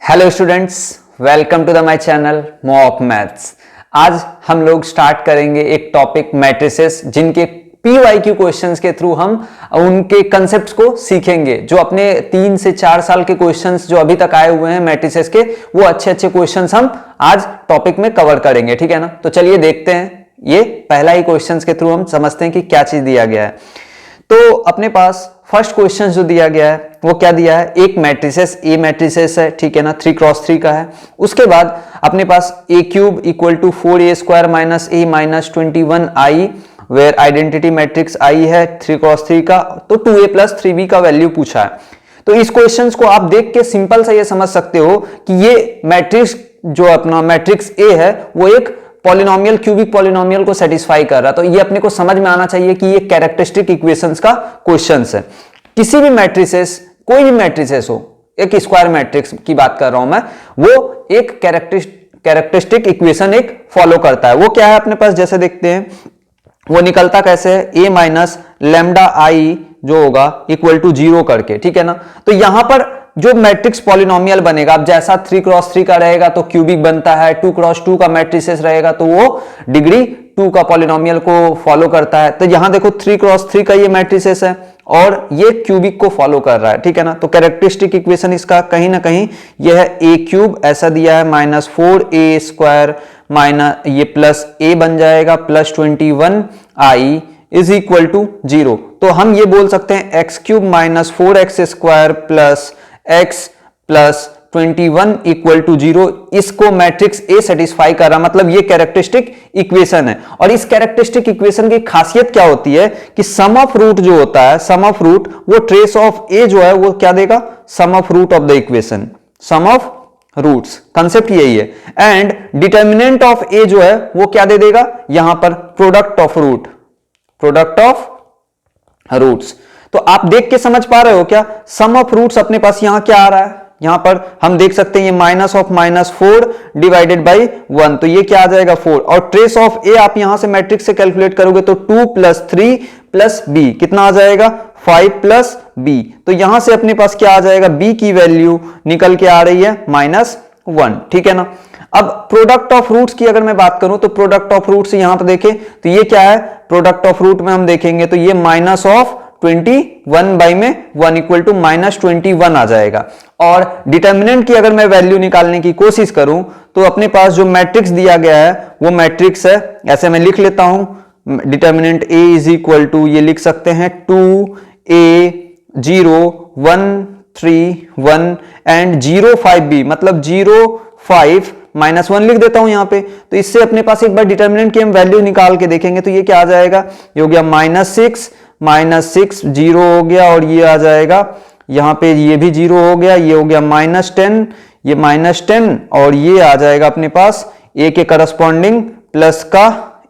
Hello students, welcome to the my channel mock maths. आज हम लोग स्टार्ट करेंगे एक टॉपिक मैट्रिसेस, जिनके PYQ क्वेश्चंस के थ्रू हम उनके कंसेप्ट्स को सीखेंगे। जो अपने 3 से 4 साल के क्वेश्चंस जो अभी तक आए हुए हैं मैट्रिसेस के, वो अच्छे अच्छे क्वेश्चंस हम आज टॉपिक में कवर करेंगे, ठीक है ना। तो चलिए देखते हैं, ये पहला ही क्वेश्चंस के थ्रू हम समझते हैं कि क्या चीज दिया गया है। तो अपने पास फर्स्ट क्वेश्चन जो दिया गया है वो क्या दिया है, एक मैट्रिसेस ए मैट्रिसेस है, ठीक है ना, 3x3 का है। उसके बाद अपने पास a cube equal to 4a² minus a minus 21i, where identity matrix I है 3x3 का, तो 2a प्लस 3b का वैल्यू पूछा है। तो इस क्वेश्चंस को आप देख के सिंपल सा ये समझ सकते हो कि ये मैट्रिक्स जो अपना मैट्रिक्स ए है वो एक पॉलिनोमियल, क्यूबिक पॉलिनोमियल को सेटिस्फाई कर रहा है। तो ये अपने को समझ में आना चाहिए कि ये कैरेक्टरिस्टिक इक्वेशंस का क्वेश्चंस है। किसी भी मैट्रिसेस, कोई भी मैट्रिसेस हो, एक स्क्वायर मैट्रिक्स की बात कर रहा हूं मैं, वो एक कैरेक्टरिस्टिक इक्वेशन एक फॉलो करता है। वो क्या है अपने पास, जैसे देखते हैं वो निकलता कैसे है, a माइनस लैम्डा आई जो होगा इक्वल टू 0 करके, ठीक है ना। तो यहां पर जो मैट्रिक्स पॉलिनोमियल बनेगा, अब जैसा 3x3 का रहेगा तो क्यूबिक बनता है, 2x2 का मैट्रिसेस रहेगा तो वो डिग्री 2 का पॉलिनोमियल को फॉलो करता है। तो यहां देखो 3x3 का ये मैट्रिसेस है और ये क्यूबिक को फॉलो कर रहा है, ठीक है ना। तो कैरेक्टरिस्टिक इक्वेशन इसका कहीं ना कहीं यह है a क्यूब ऐसा दिया है माइनस 4a² माइनस ये प्लस a बन जाएगा plus 21i is equal to 0। तो हम ये बोल सकते हैं x cube minus 4x² plus x plus 21 equal to 0, इसको मैट्रिक्स ए सेटिस्फाई कर रहा, मतलब ये कैरेक्टरिस्टिक इक्वेशन है। और इस कैरेक्टरिस्टिक इक्वेशन की खासियत क्या होती है कि सम ऑफ रूट जो होता है, सम ऑफ रूट वो ट्रेस ऑफ ए जो है वो क्या देगा, sum of root of the equation, sum of roots, concept यही है। एंड डिटर्मिनेंट ऑफ ए जो है वो क्या दे देगा, यहां पर product of root, product of roots. तो आप देख के समझ पा रहे हो क्या, सम ऑफ रूट्स अपने पास यहां क्या आ रहा है, यहां पर हम देख सकते हैं ये माइनस ऑफ -4 डिवाइडेड बाई 1, तो ये क्या आ जाएगा 4। और ट्रेस ऑफ ए आप यहां से मैट्रिक्स से कैलकुलेट करोगे तो 2 प्लस 3 प्लस बी कितना आ जाएगा 5 प्लस बी। तो यहां से अपने पास क्या आ जाएगा, बी की वैल्यू निकल के आ रही है -1, ठीक है ना। अब प्रोडक्ट ऑफ रूट्स की अगर मैं बात करूं तो प्रोडक्ट ऑफ रूट्स यहां पर देखें तो ये क्या है, प्रोडक्ट ऑफ रूट में हम देखेंगे तो ये माइनस ऑफ 21 बाई में 1 इक्वल टू -21 आ जाएगा। और डिटर्मिनेंट की अगर मैं वैल्यू निकालने की कोशिश करूं तो अपने पास जो मैट्रिक्स दिया गया है वो मैट्रिक्स है, ऐसे मैं लिख लेता हूं, determinant A is equal to ये लिख सकते हैं 2a 0 1 3 1 एंड 0 5 b, मतलब 0 5 -1 लिख देता हूं यहां पे। तो इससे अपने पास एक बार डिटर्मिनेंट की हम वैल्यू निकाल के देखेंगे तो ये क्या आ जाएगा, ये हो गया -6 0 हो गया, और ये आ जाएगा यहां पे ये भी 0 हो गया, ये हो गया -10, ये -10, और ये आ जाएगा अपने पास a के करस्पॉन्डिंग प्लस का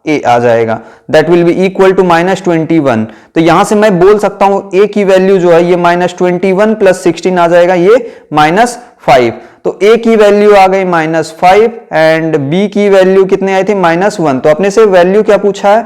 a आ जाएगा, that will be equal to -21। तो यहां से मैं बोल सकता हूं a की वैल्यू जो है ये -21 प्लस 16 आ जाएगा, ये -5। तो a की वैल्यू आ गई -5 एंड b की वैल्यू कितने आई थी -1। तो अपने से वैल्यू क्या पूछा है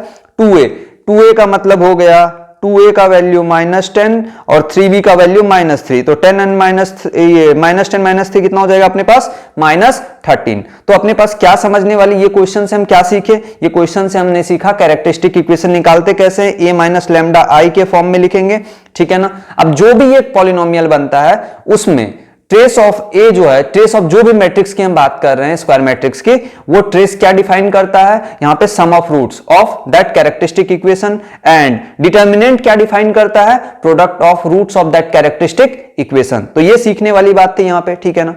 2a का मतलब हो गया 2a का वैल्यू -10 और 3b का वैल्यू -3, तो 10 एंड -10 कितना हो जाएगा अपने पास -13। तो अपने पास क्या समझने वाली ये क्वेश्चन से हम क्या सीखे, ये क्वेश्चन से हमने सीखा कैरेक्टरिस्टिक इक्वेशन निकालते कैसे हैं, a माइनस लैम्डा आई के फॉर्म में लिखेंगे, ठीक है ना। अब जो भी एक पॉलिनोमियल बनता है उसमें ट्रेस ऑफ ए जो है, ट्रेस ऑफ जो भी मैट्रिक्स की हम बात कर रहे हैं स्क्वायर मैट्रिक्स की, वो ट्रेस क्या डिफाइन करता है यहां पे, sum of roots of that characteristic equation. And determinant क्या डिफाइन करता है, product of roots of that characteristic equation. तो ये सीखने वाली बात थी यहां पे, ठीक है ना।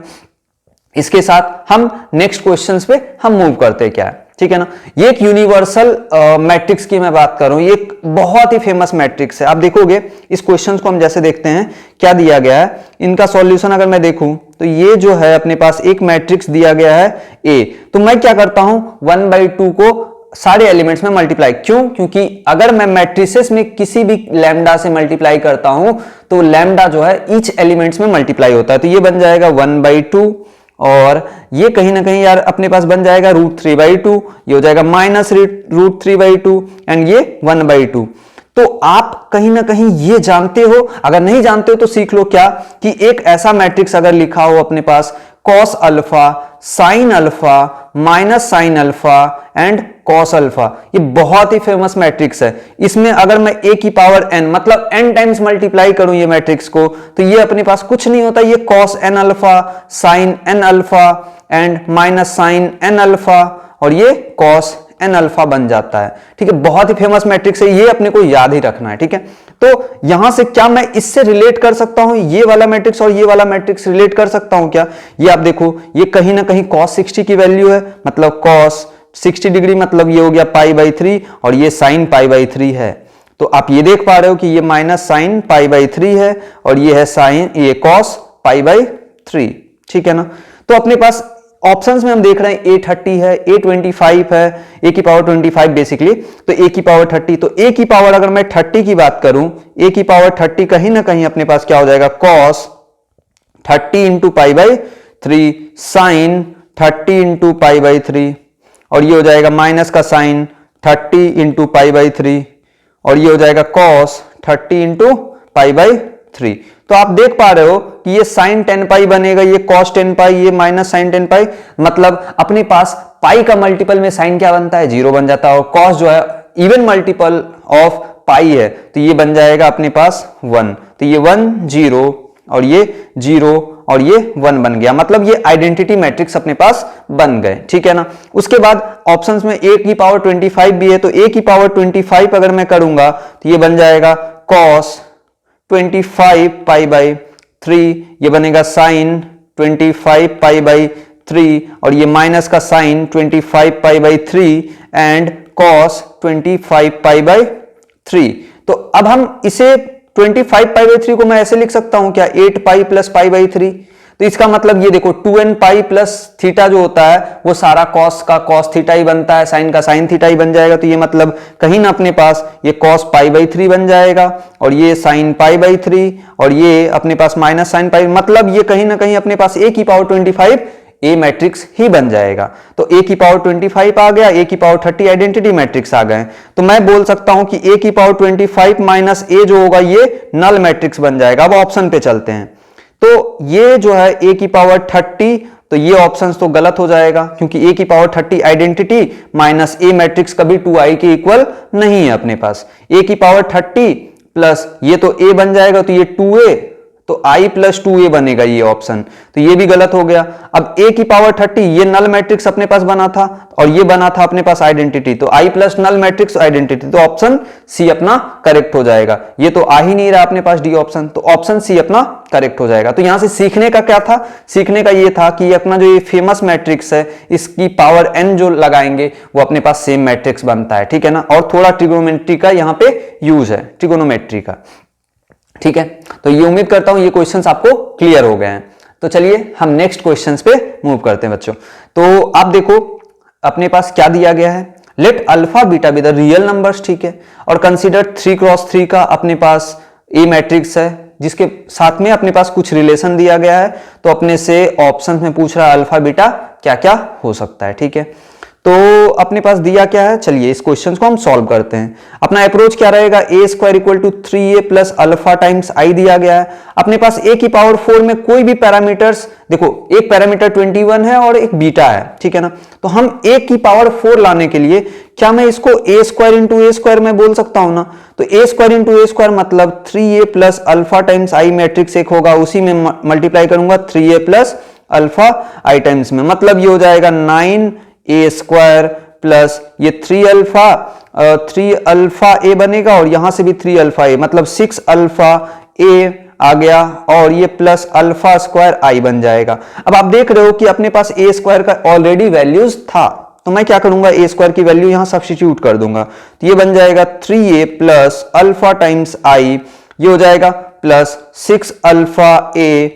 इसके साथ हम नेक्स्ट क्वेश्चंस पे हम मूव करते क्या है, ठीक है ना। ये एक यूनिवर्सल मैट्रिक्स की मैं बात कर रहा हूं, ये एक बहुत ही फेमस मैट्रिक्स है। आप देखोगे इस क्वेश्चन को हम जैसे देखते हैं क्या दिया गया है, इनका सॉल्यूशन अगर मैं देखूं तो ये जो है अपने पास एक मैट्रिक्स दिया गया है A, तो मैं क्या करता हूं 1/2 को सारे एलिमेंट्स में मल्टीप्लाई, क्यों, क्योंकि अगर मैं मैट्रिसेस में किसी भी लैम्डा से मल्टीप्लाई करता हूं तो लैम्डा जो है ईच एलिमेंट्स में मल्टीप्लाई होता है। तो ये बन जाएगा 1/2 और ये कहीं ना कहीं यार अपने पास बन जाएगा √3/2, ये हो जाएगा -√3/2 एंड ये 1/2। तो आप कहीं ना कहीं ये जानते हो, अगर नहीं जानते हो तो सीख लो क्या, कि एक ऐसा मैट्रिक्स अगर लिखा हो अपने पास cos alpha, sine alpha, minus sine alpha and cos alpha. ये बहुत ही फेमस मैट्रिक्स है। इसमें अगर मैं a की पावर n मतलब n टाइम्स मल्टीप्लाई करूं ये मैट्रिक्स को, तो ये अपने पास कुछ नहीं होता, ये cos n alpha, sine n alpha and minus sine n alpha और ये कॉस n अल्फा बन जाता है। ठीक है, बहुत ही फेमस मैट्रिक्स है, ये अपने को याद ही रखना है। ठीक है, तो यहां से क्या मैं इससे रिलेट कर सकता हूं, ये वाला मैट्रिक्स और ये वाला मैट्रिक्स रिलेट कर सकता हूं क्या? ये आप देखो, ये कहीं ना कहीं cos 60 की वैल्यू है, मतलब cos 60 डिग्री, मतलब ये हो गया π/3 और ये sin π/3 है। तो आप ये देख पा रहे हो कि ये माइनस साइन π/3 है और ये है साइन, ये cos π/3। ठीक है ना, तो अपने पास ऑप्शंस में हम देख रहे हैं A30 है, A25 है, a की पावर 25 बेसिकली, तो a की पावर 30। तो a की पावर अगर मैं 30 की बात करूं, a की पावर 30 कहीं ना कहीं अपने पास क्या हो जाएगा, cos 30 इंटू π/3 साइन 30 इंटू π/3 और ये हो जाएगा माइनस का साइन 30 इंटू π/3 और ये हो जाएगा cos 30 इंटू π/3। तो आप देख पा रहे हो कि ये साइन 10 पाई बनेगा, ये कॉस 10 पाई, ये माइनस साइन 10 पाई, मतलब अपने पास पाई का मल्टीपल में साइन क्या बनता है, 0 बन जाता है और कॉस जो है इवन मल्टीपल ऑफ पाई है, तो ये बन जाएगा अपने पास 1। तो ये 1 0 और ये 0 और ये 1 बन गया, मतलब ये आइडेंटिटी मैट्रिक्स अपने पास बन गए। ठीक है ना, उसके बाद ऑप्शंस में a की पावर 25 भी है, तो a की पावर 25 अगर मैं करूंगा तो ये बन जाएगा cos 25 π/3, ये बनेगा साइन 25 π/3 और ये माइनस का साइन 25 π/3 एंड cos 25 π/3। तो अब हम इसे 25 π/3 को मैं ऐसे लिख सकता हूं क्या, 8 पाई प्लस π/3। तो इसका मतलब ये देखो 2n पाई प्लस थीटा जो होता है वो सारा कॉस का कॉस थीटा ही बनता है, साइन का साइन थीटा ही बन जाएगा। तो ये मतलब कहीं ना अपने पास ये कॉस π/3 बन जाएगा और ये साइन π/3 और ये अपने पास माइनस साइन पाई, मतलब ये कहीं ना कहीं अपने पास a की पावर 25 ए मैट्रिक्स ही बन जाएगा। तो a की पावर 25 आ गया, a की पावर 30 आइडेंटिटी मैट्रिक्स आ गए। तो मैं बोल सकता हूं कि a की पावर 25 माइनस a जो होगा ये नल मैट्रिक्स बन जाएगा। अब ऑप्शन पे चलते हैं, तो ये जो है a की पावर 30, तो ये ऑप्शन तो गलत हो जाएगा क्योंकि a की power 30 identity minus a matrix कभी 2i के इक्वल नहीं है अपने पास। a की पावर 30 प्लस ये तो a बन जाएगा, तो ये 2a, तो i प्लस 2a बनेगा ये ऑप्शन, तो ये भी गलत हो गया। अब a की पावर 30 ये नल मैट्रिक्स अपने पास बना था और ये बना था अपने पास आइडेंटिटी, तो i plus null matrix identity, तो ऑप्शन सी अपना करेक्ट हो जाएगा। ये तो आ ही नहीं रहा अपने पास डी ऑप्शन, तो ऑप्शन सी अपना करेक्ट हो जाएगा। तो यहां से सीखने का क्या था, सीखने का ये था कि अपना जो ये फेमस मैट्रिक्स है इसकी पावर n जो लगाएंगे वो अपने पास सेम मैट्रिक्स बनता है। ठीक है ना, और थोड़ा ट्रिगोनोमेट्री का यहाँ पे यूज है, ट्रिगोनोमेट्री का। ठीक है, तो ये उम्मीद करता हूं ये क्वेश्चंस आपको क्लियर हो गए हैं। तो चलिए हम नेक्स्ट क्वेश्चंस पे मूव करते हैं बच्चों। तो आप देखो अपने पास क्या दिया गया है, let alpha beta be the real numbers. ठीक है, और कंसीडर 3x3 का अपने पास ए मैट्रिक्स है जिसके साथ में अपने पास कुछ रिलेशन दिया गया है। तो अपने से ऑप्शन में पूछ रहा है अल्फा बीटा क्या क्या हो सकता है। ठीक है, तो अपने पास दिया क्या है, चलिए इस क्वेश्चन को हम सॉल्व करते हैं। अपना अप्रोच क्या रहेगा, a square equal to 3a plus alpha times i दिया गया है। अपने पास a की पावर 4 में कोई भी पैरामीटर्स, देखो एक पैरामीटर 21 है और एक बीटा है। ठीक है ना, तो हम a की पावर 4 लाने के लिए क्या मैं इसको a square into a square में बोल सकता हूं ना, तो a square into a square मतलब 3a plus alpha times i matrix एक होगा, उसी में मल्टीप्लाई करूंगा 3a plus alpha i times में, मतलब ये हो जाएगा 9a स्क्वायर प्लस ये 3 अल्फा ए बनेगा और यहां से भी 3 अल्फा ए, मतलब 6 अल्फा ए आ गया और ये प्लस अल्फा स्क्वायर आई बन जाएगा। अब आप देख रहे हो कि अपने पास ए स्क्वायर का ऑलरेडी वैल्यूज था, तो मैं क्या करूंगा, ए स्क्वायर की वैल्यू यहां सब्स्टिट्यूट कर दूंगा, तो ये बन जाएगा 3a plus alpha times I, ये हो जाएगा प्लस 6 अल्फा ए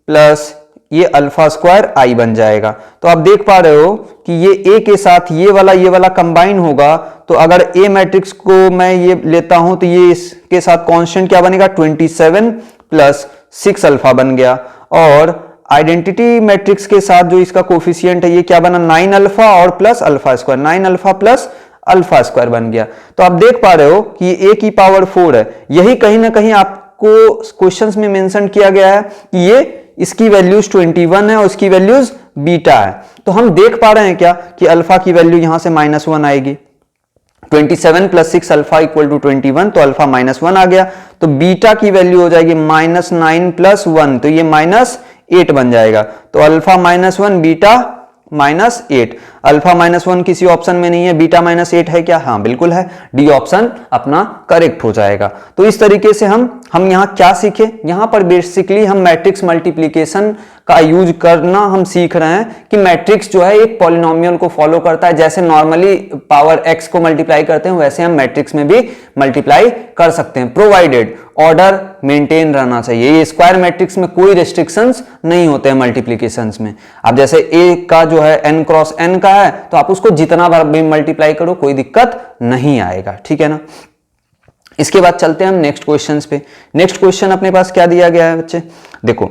प्लस ये अल्फा स्क्वायर आई बन जाएगा। तो आप देख पा रहे हो कि ये a के साथ ये वाला कंबाइन होगा, तो अगर a मैट्रिक्स को मैं ये लेता हूं तो ये इसके साथ कांस्टेंट क्या बनेगा 27 प्लस 6 अल्फा बन गया, और आइडेंटिटी मैट्रिक्स के साथ जो इसका कोफिशिएंट है ये क्या बना 9 अल्फा और plus alpha square, 9 alpha plus alpha square बन गया। तो आप देख पा रहे हो कि ये a की पावर 4 है, यही कहीं ना कहीं आपको क्वेश्चंस में मेंशन किया गया है कि ये इसकी वैल्यूज 21 है और इसकी वैल्यूज बीटा है। तो हम देख पा रहे हैं क्या कि अल्फा की वैल्यू यहां से -1 आएगी। 27 + 6 अल्फा = 21, तो अल्फा -1 आ गया। तो बीटा की वैल्यू हो जाएगी -9 + 1, तो ये -8 बन जाएगा। तो अल्फा -1 बीटा -8। अल्फा -1 किसी ऑप्शन में नहीं है, बीटा -8 है क्या? हाँ बिल्कुल है, डी ऑप्शन अपना करेक्ट हो जाएगा। तो इस तरीके से हम यहां क्या सीखे, यहां पर बेसिकली हम मैट्रिक्स मल्टीप्लीकेशन का यूज करना हम सीख रहे हैं कि मैट्रिक्स जो है एक पॉलिनोमियल को फॉलो करता है। जैसे नॉर्मली पावर x को मल्टीप्लाई करते हैं वैसे हम मैट्रिक्स में भी मल्टीप्लाई कर सकते हैं, प्रोवाइडेड ऑर्डर मेंटेन रहना चाहिए। ये स्क्वायर मैट्रिक्स में कोई रेस्ट्रिक्शंस नहीं होते हैं मल्टीप्लीकेशंस में। अब जैसे a का जो है n क्रॉस n का है तो आप उसको जितना बार भी मल्टीप्लाई करो कोई दिक्कत नहीं आएगा, ठीक है ना। इसके बाद चलते हैं हम नेक्स्ट क्वेश्चन पे। नेक्स्ट क्वेश्चन अपने पास क्या दिया गया है बच्चे, देखो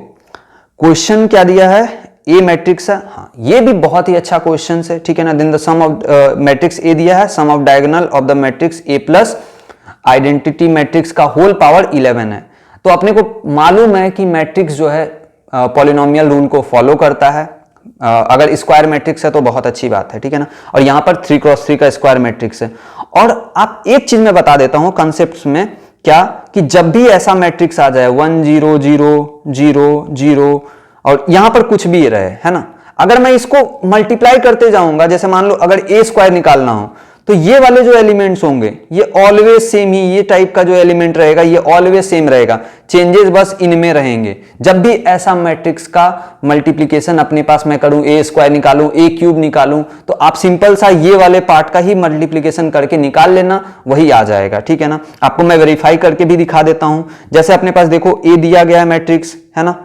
क्वेश्चन क्या दिया है, ए मैट्रिक्स है। हाँ ये भी बहुत ही अच्छा क्वेश्चन है, ठीक है ना। Then the sum of matrix A दिया है, sum of diagonal of the matrix A plus identity matrix का होल पावर 11 है। तो अपने को मालूम है कि मैट्रिक्स जो है पॉलिनोमियल रूल को फॉलो करता है। अगर स्क्वायर मैट्रिक्स है तो बहुत अच्छी बात है, ठीक है ना। और यहां पर 3x3 का स्क्वायर मैट्रिक्स है। और आप एक चीज मैं बता देता हूं कंसेप्ट में, क्या कि जब भी ऐसा मैट्रिक्स आ जाए 1 0 0 0 0 और यहां पर कुछ भी रहे, है ना, अगर मैं इसको मल्टीप्लाई करते जाऊंगा, जैसे मान लो अगर ए स्क्वायर निकालना हो तो ये वाले जो एलिमेंट्स होंगे ये ऑलवेज सेम ही, ये टाइप का जो एलिमेंट रहेगा ये ऑलवेज सेम रहेगा, चेंजेस बस इनमें रहेंगे। जब भी ऐसा मैट्रिक्स का मल्टीप्लिकेशन अपने पास मैं करूं, ए स्क्वायर निकालूं, ए क्यूब निकालूं, तो आप सिंपल सा ये वाले पार्ट का ही मल्टीप्लिकेशन करके निकाल लेना, वही आ जाएगा, ठीक है ना। आपको मैं वेरीफाई करके भी दिखा देता हूं। जैसे अपने पास देखो ए दिया गया है मैट्रिक्स, है ना,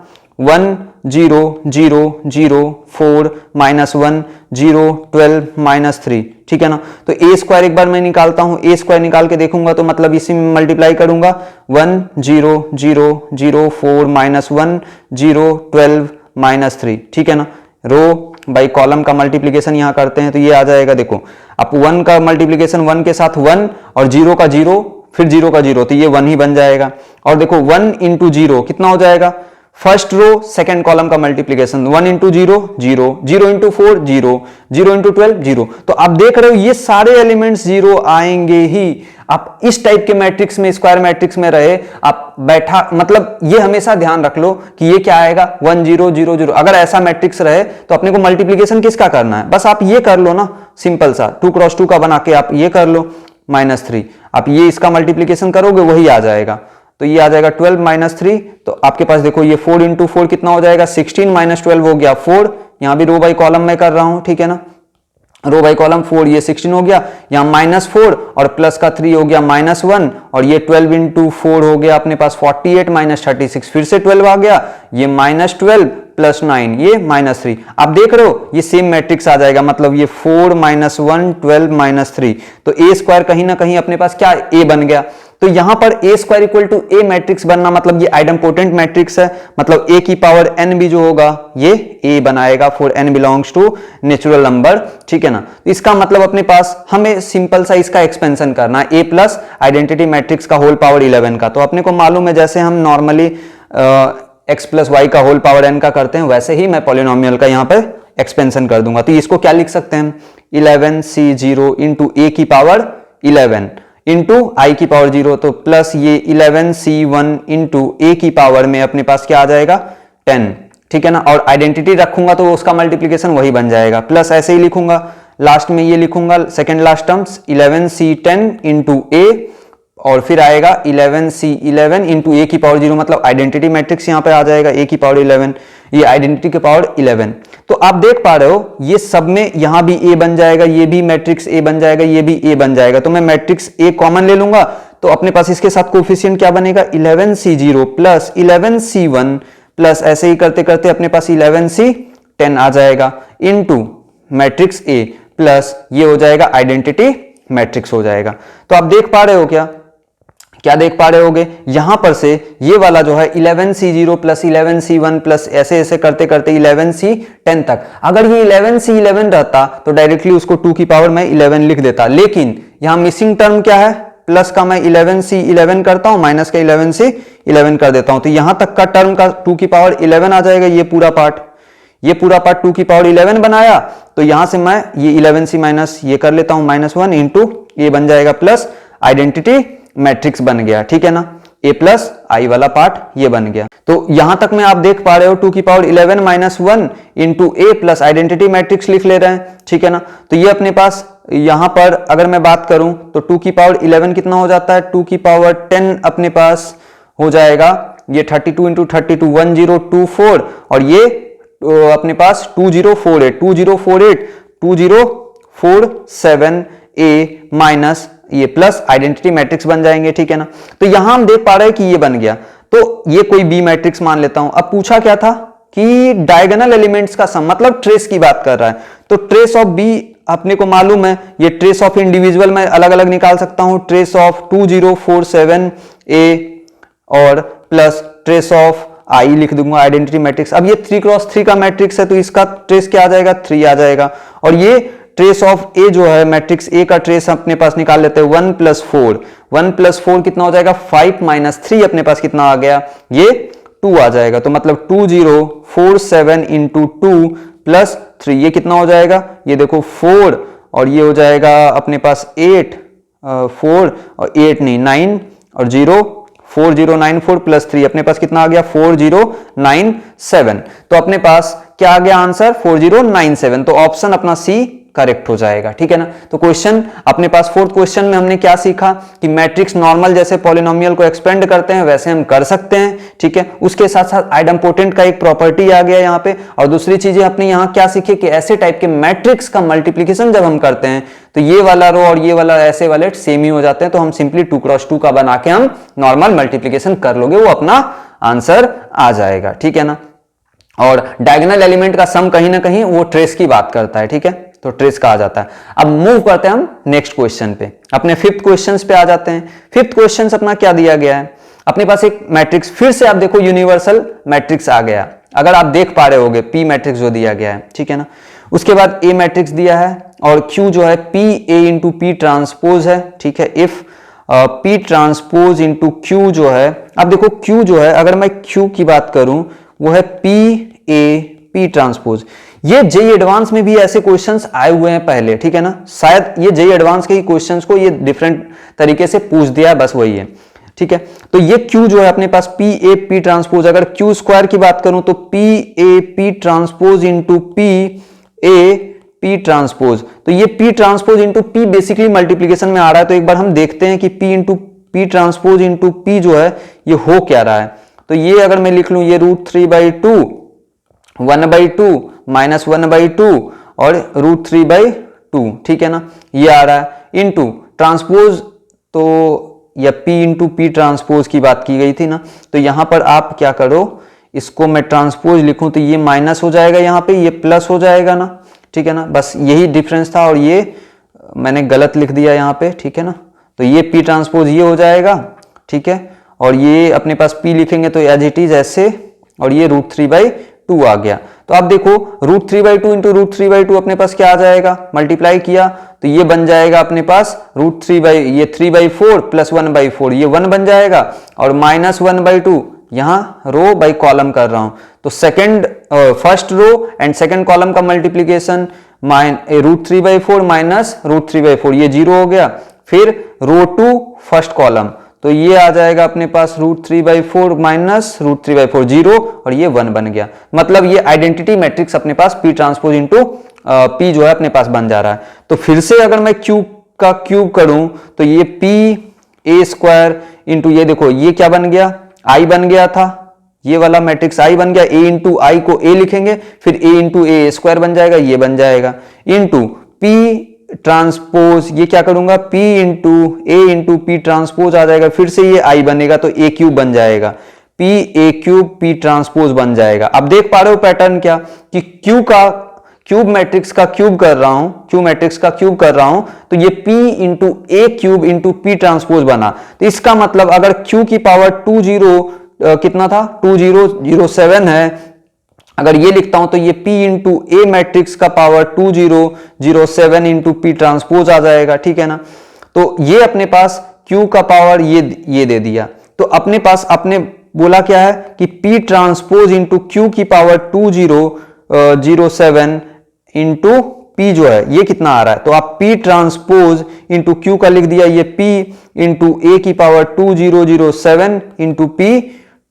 1 0 0 0 4 -1 0 12 -3, ठीक है ना। तो ए स्क्वायर एक बार मैं निकालता हूं, ए स्क्वायर निकाल के देखूंगा तो मतलब इसी में मल्टीप्लाई करूंगा, 1 0 0 0 4 -1 0 12 -3, ठीक है ना। रो बाई कॉलम का मल्टीप्लिकेशन यहां करते हैं तो ये आ जाएगा, देखो अब 1 का मल्टीप्लिकेशन 1 के साथ 1 और 0 का 0 फिर 0 का 0, तो ये 1 ही बन जाएगा। और देखो 1 × 0 कितना हो जाएगा, फर्स्ट रो सेकंड कॉलम का मल्टीप्लिकेशन 1 × 0 0 0 × 4 0 0 × 12 0। तो आप देख रहे हो ये सारे एलिमेंट्स 0 आएंगे ही। आप इस टाइप के मैट्रिक्स में, स्क्वायर मैट्रिक्स में रहे, आप बैठा मतलब ये हमेशा ध्यान रख लो कि ये क्या आएगा 1 0 0 0। अगर ऐसा मैट्रिक्स रहे तो अपने को मल्टीप्लिकेशन किसका करना है, बस आप ये कर लो ना, सिंपल सा 2 × 2 का बना के आप ये कर लो -3, आप ये इसका मल्टीप्लिकेशन करोगे वही आ जाएगा। तो ये आ जाएगा 12 -3। तो आपके पास देखो ये 4 × 4 कितना हो जाएगा, 16 -12 हो गया 4। यहां भी रो बाई कॉलम में कर रहा हूं, ठीक है ना, रो बाई कॉलम 4, ये 16 हो गया, यहां -4 और प्लस का 3 हो गया -1 और ये 12 × 4 हो गया अपने पास 48 -36, फिर से 12 आ गया, ये -12 + 9 ये -3। आप देख रहे हो ये सेम मैट्रिक्स आ जाएगा, मतलब ये 4 -1 12 -3। तो ए स्क्वायर कहीं ना कहीं अपने पास क्या ए बन गया। तो यहां पर ए स्क्वायर = ए मैट्रिक्स बनना मतलब ये आइडेम्पोटेंट मैट्रिक्स है, मतलब ए की पावर n भी जो होगा ये ए बनाएगा for n belongs to natural number, ठीक है ना। तो इसका मतलब अपने पास हमें सिंपल सा इसका एक्सपेंशन करना है, ए प्लस आइडेंटिटी मैट्रिक्स का होल पावर 11 का। तो अपने को मालूम है जैसे हम नॉर्मली x + y का होल पावर n का करते हैं वैसे ही मैं पॉलिनोमियल का यहाँ पे एक्सपेंशन कर दूंगा। तो इसको क्या लिख सकते हैं, 11c0 × a की पावर 11 इंटू आई की पावर 0, तो प्लस ये 11c1 × a की पावर में अपने पास क्या आ जाएगा 10, ठीक है ना। और आइडेंटिटी रखूंगा तो उसका मल्टीप्लिकेशन वही बन जाएगा, प्लस ऐसे ही लिखूंगा, लास्ट में ये लिखूंगा second last terms 11c10 × a और फिर आएगा 11c11 × a की पावर 0, मतलब आइडेंटिटी मैट्रिक्स यहां पे आ जाएगा a की पावर 11, ये आइडेंटिटी की पावर 11। तो आप देख पा रहे हो ये सब में यहां भी a बन जाएगा, ये भी मैट्रिक्स a बन जाएगा, ये भी a बन जाएगा। तो मैं मैट्रिक्स a कॉमन ले लूंगा तो अपने पास इसके साथ कोफिशिएंट क्या बनेगा 11c0 + 11c1 प्लस ऐसे ही करते करते अपने पास 11c10 आ जाएगा इनटू मैट्रिक्स a प्लस ये हो जाएगा आइडेंटिटी मैट्रिक्स हो जाएगा। तो आप देख पा रहे हो क्या देख पा रहे होगे, यहां पर से ये वाला जो है 11c0 + 11c1 प्लस ऐसे ऐसे करते करते 11c10 तक। अगर ये 11c11 रहता तो डायरेक्टली उसको 2 की पावर में 11 लिख देता, लेकिन यहां मिसिंग टर्म क्या है, प्लस का मैं 11c11 करता हूं, माइनस का 11 कर देता हूं, तो यहां तक का टर्म का 2 की पावर 11 आ जाएगा। ये पूरा पार्ट 2 की पावर 11 बनाया, तो यहां से मैं ये 11 से माइनस ये कर लेता हूं, -1 इंटू ये बन जाएगा प्लस आइडेंटिटी मैट्रिक्स बन गया, ठीक है ना। a प्लस आई वाला पार्ट ये बन गया। तो यहां तक में आप देख पा रहे हो 2 की पावर 11 -1 इंटू ए प्लस आइडेंटिटी मैट्रिक्स लिख ले रहे हैं, ठीक है ना। तो ये अपने पास यहां पर अगर मैं बात करूं तो 2 की पावर 11 कितना हो जाता है, 2 की पावर 10 अपने पास हो जाएगा ये 32 इंटू 32 1024, और ये अपने पास 2047 ए माइनस ये प्लस आइडेंटिटी मैट्रिक्स बन जाएंगे, ठीक है ना। तो यहां हम देख पा रहे हैं कि ये बन गया, तो ये कोई बी मैट्रिक्स मान लेता हूं। अब पूछा क्या था कि डायगोनल एलिमेंट्स का सम, मतलब ट्रेस की बात कर रहा है, तो ट्रेस ऑफ बी अपने को मालूम है, ये ट्रेस ऑफ इंडिविजुअल में अलग अलग निकाल सकता हूं, ट्रेस ऑफ 2047 ए और प्लस ट्रेस ऑफ आई लिख दूंगा आइडेंटिटी मैट्रिक्स। अब ये 3x3 का मैट्रिक्स है, तो इसका ट्रेस क्या आ जाएगा, 3 आ जाएगा। और ये ट्रेस ऑफ ए जो है मैट्रिक्स ए का ट्रेस अपने पास निकाल लेते हैं 1 + 4, 1 + 4 कितना हो जाएगा 5 - 3 अपने पास कितना आ गया, ये 2 आ जाएगा। तो मतलब 2047 इंटू 2 प्लस 3 ये कितना हो जाएगा, ये देखो 4, और ये हो जाएगा अपने पास 8, 4 और 8 नहीं 9 और 0, 4094 प्लस 3 अपने पास कितना आ गया 4097। तो अपने पास क्या आ गया आंसर 4097। तो ऑप्शन अपना सी करेक्ट हो जाएगा, ठीक है ना। तो क्वेश्चन अपने पास फोर्थ क्वेश्चन में हमने क्या सीखा कि मैट्रिक्स नॉर्मल जैसे पॉलिनोमियल को एक्सपेंड करते हैं वैसे हम कर सकते हैं, ठीक है। उसके साथ साथ आइडेम्पोटेंट का एक प्रॉपर्टी आ गया यहाँ पे। और दूसरी चीजें अपने यहाँ क्या सीखे कि ऐसे टाइप के मैट्रिक्स का मल्टीप्लीकेशन जब हम करते हैं तो ये वाला रो और ये वाला ऐसे वाले सेम ही हो जाते हैं, तो हम सिंपली 2x2 का बना के हम नॉर्मल मल्टीप्लीकेशन कर लोगे, वो अपना आंसर आ जाएगा, ठीक है ना। और डायगोनल एलिमेंट का सम कहीं ना कहीं वो ट्रेस की बात करता है, ठीक है, तो ट्रेस का आ जाता है। अब मूव करते हैं हम नेक्स्ट क्वेश्चन पे, अपने फिफ्थ क्वेश्चन पे आ जाते हैं। फिफ्थ क्वेश्चन अपना क्या दिया गया है, अपने पास एक मैट्रिक्स, फिर से आप देखो यूनिवर्सल मैट्रिक्स आ गया, अगर आप देख पा रहे होगे पी मैट्रिक्स जो दिया गया है, ठीक है ना। उसके बाद ए मैट्रिक्स दिया है और क्यू जो है P A into P transpose है, ठीक है। If P transpose into Q जो है, अब देखो क्यू जो है, अगर मैं क्यू की बात करूं वो है पी ए पी ट्रांसपोज। ये जेई एडवांस में भी ऐसे क्वेश्चंस आए हुए हैं पहले, ठीक है ना। शायद ये जेई एडवांस के ही क्वेश्चंस को ये डिफरेंट तरीके से पूछ दिया, बस वही है, ठीक है। तो ये क्यू जो है अपने पास पी ए पी ट्रांसपोज, अगर क्यू स्क्वायर की बात करूं तो P A P transpose into P A P transpose. तो ये P transpose into P basically multiplication में आ रहा है, तो एक बार हम देखते हैं कि P into P transpose into P जो है ये हो क्या रहा है। तो ये अगर मैं लिख लूं ये √3/2 1/2 -1/2 और √3/2, ठीक है ना, ये आ रहा है इंटू ट्रांसपोज, तो या पी इंटू पी ट्रांसपोज की बात की गई थी ना, तो यहां पर आप क्या करो, इसको मैं ट्रांसपोज लिखूं तो ये माइनस हो जाएगा, यहां पे ये प्लस हो जाएगा ना, ठीक है ना। बस यही डिफरेंस था और ये मैंने गलत लिख दिया यहाँ पे, ठीक है ना। तो ये पी ट्रांसपोज ये हो जाएगा, ठीक है, और ये अपने पास पी लिखेंगे तो एज इट इज ऐसे, और ये √3/2 आ गया। तो आप देखो √3/2 इंटू √3/2 अपने पास क्या आ जाएगा, मल्टीप्लाई किया तो ये बन जाएगा अपने पास ये 3/4 प्लस 1/4 ये 1 बन जाएगा, और -1/2 यहां रो बाई कॉलम कर रहा हूं, तो first row and second column का मल्टीप्लीकेशन √3/4 माइनस √3/4 ये 0 हो गया। फिर रो 2 फर्स्ट कॉलम, तो ये आ जाएगा अपने पास √3/4 माइनस √3/4 0, और ये 1 बन गया। मतलब ये आइडेंटिटी मैट्रिक्स अपने पास पी ट्रांसपोज इंटू पी जो है अपने पास बन जा रहा है। तो फिर से अगर मैं क्यू का क्यूब करूं तो ये पी ए स्क्वायर इंटू ये देखो ये क्या बन गया, आई बन गया था, ये वाला मैट्रिक्स आई बन गया, ए इंटू आई को ए लिखेंगे, फिर ए इंटू ए स्क्वायर बन जाएगा, ये बन जाएगा, इंटू पी ट्रांसपोज ये क्या करूंगा पी इंटू पी ट्रांसपोज आ जाएगा, फिर से ये आई बनेगा तो ए क्यूब बन जाएगा, P A cube P transpose बन जाएगा। अब देख पा रहे हो पैटर्न क्या कि क्यूब मैट्रिक्स का क्यूब कर रहा हूं, तो ये p इंटू ए क्यूब इंटू पी ट्रांसपोज बना। तो इसका मतलब अगर q की पावर 20 कितना था 2007 है, अगर ये लिखता हूं तो ये p इंटू ए मैट्रिक्स का पावर 2007 इंटू पी ट्रांसपोज आ जाएगा, ठीक है ना। तो ये अपने पास q का पावर ये दे दिया, तो अपने पास अपने बोला क्या है कि P ट्रांसपोज इंटू क्यू की पावर 2007 इंटू P जो है ये कितना आ रहा है, तो आप P ट्रांसपोज इंटू क्यू का लिख दिया, ये P इंटू ए की power 2007 into P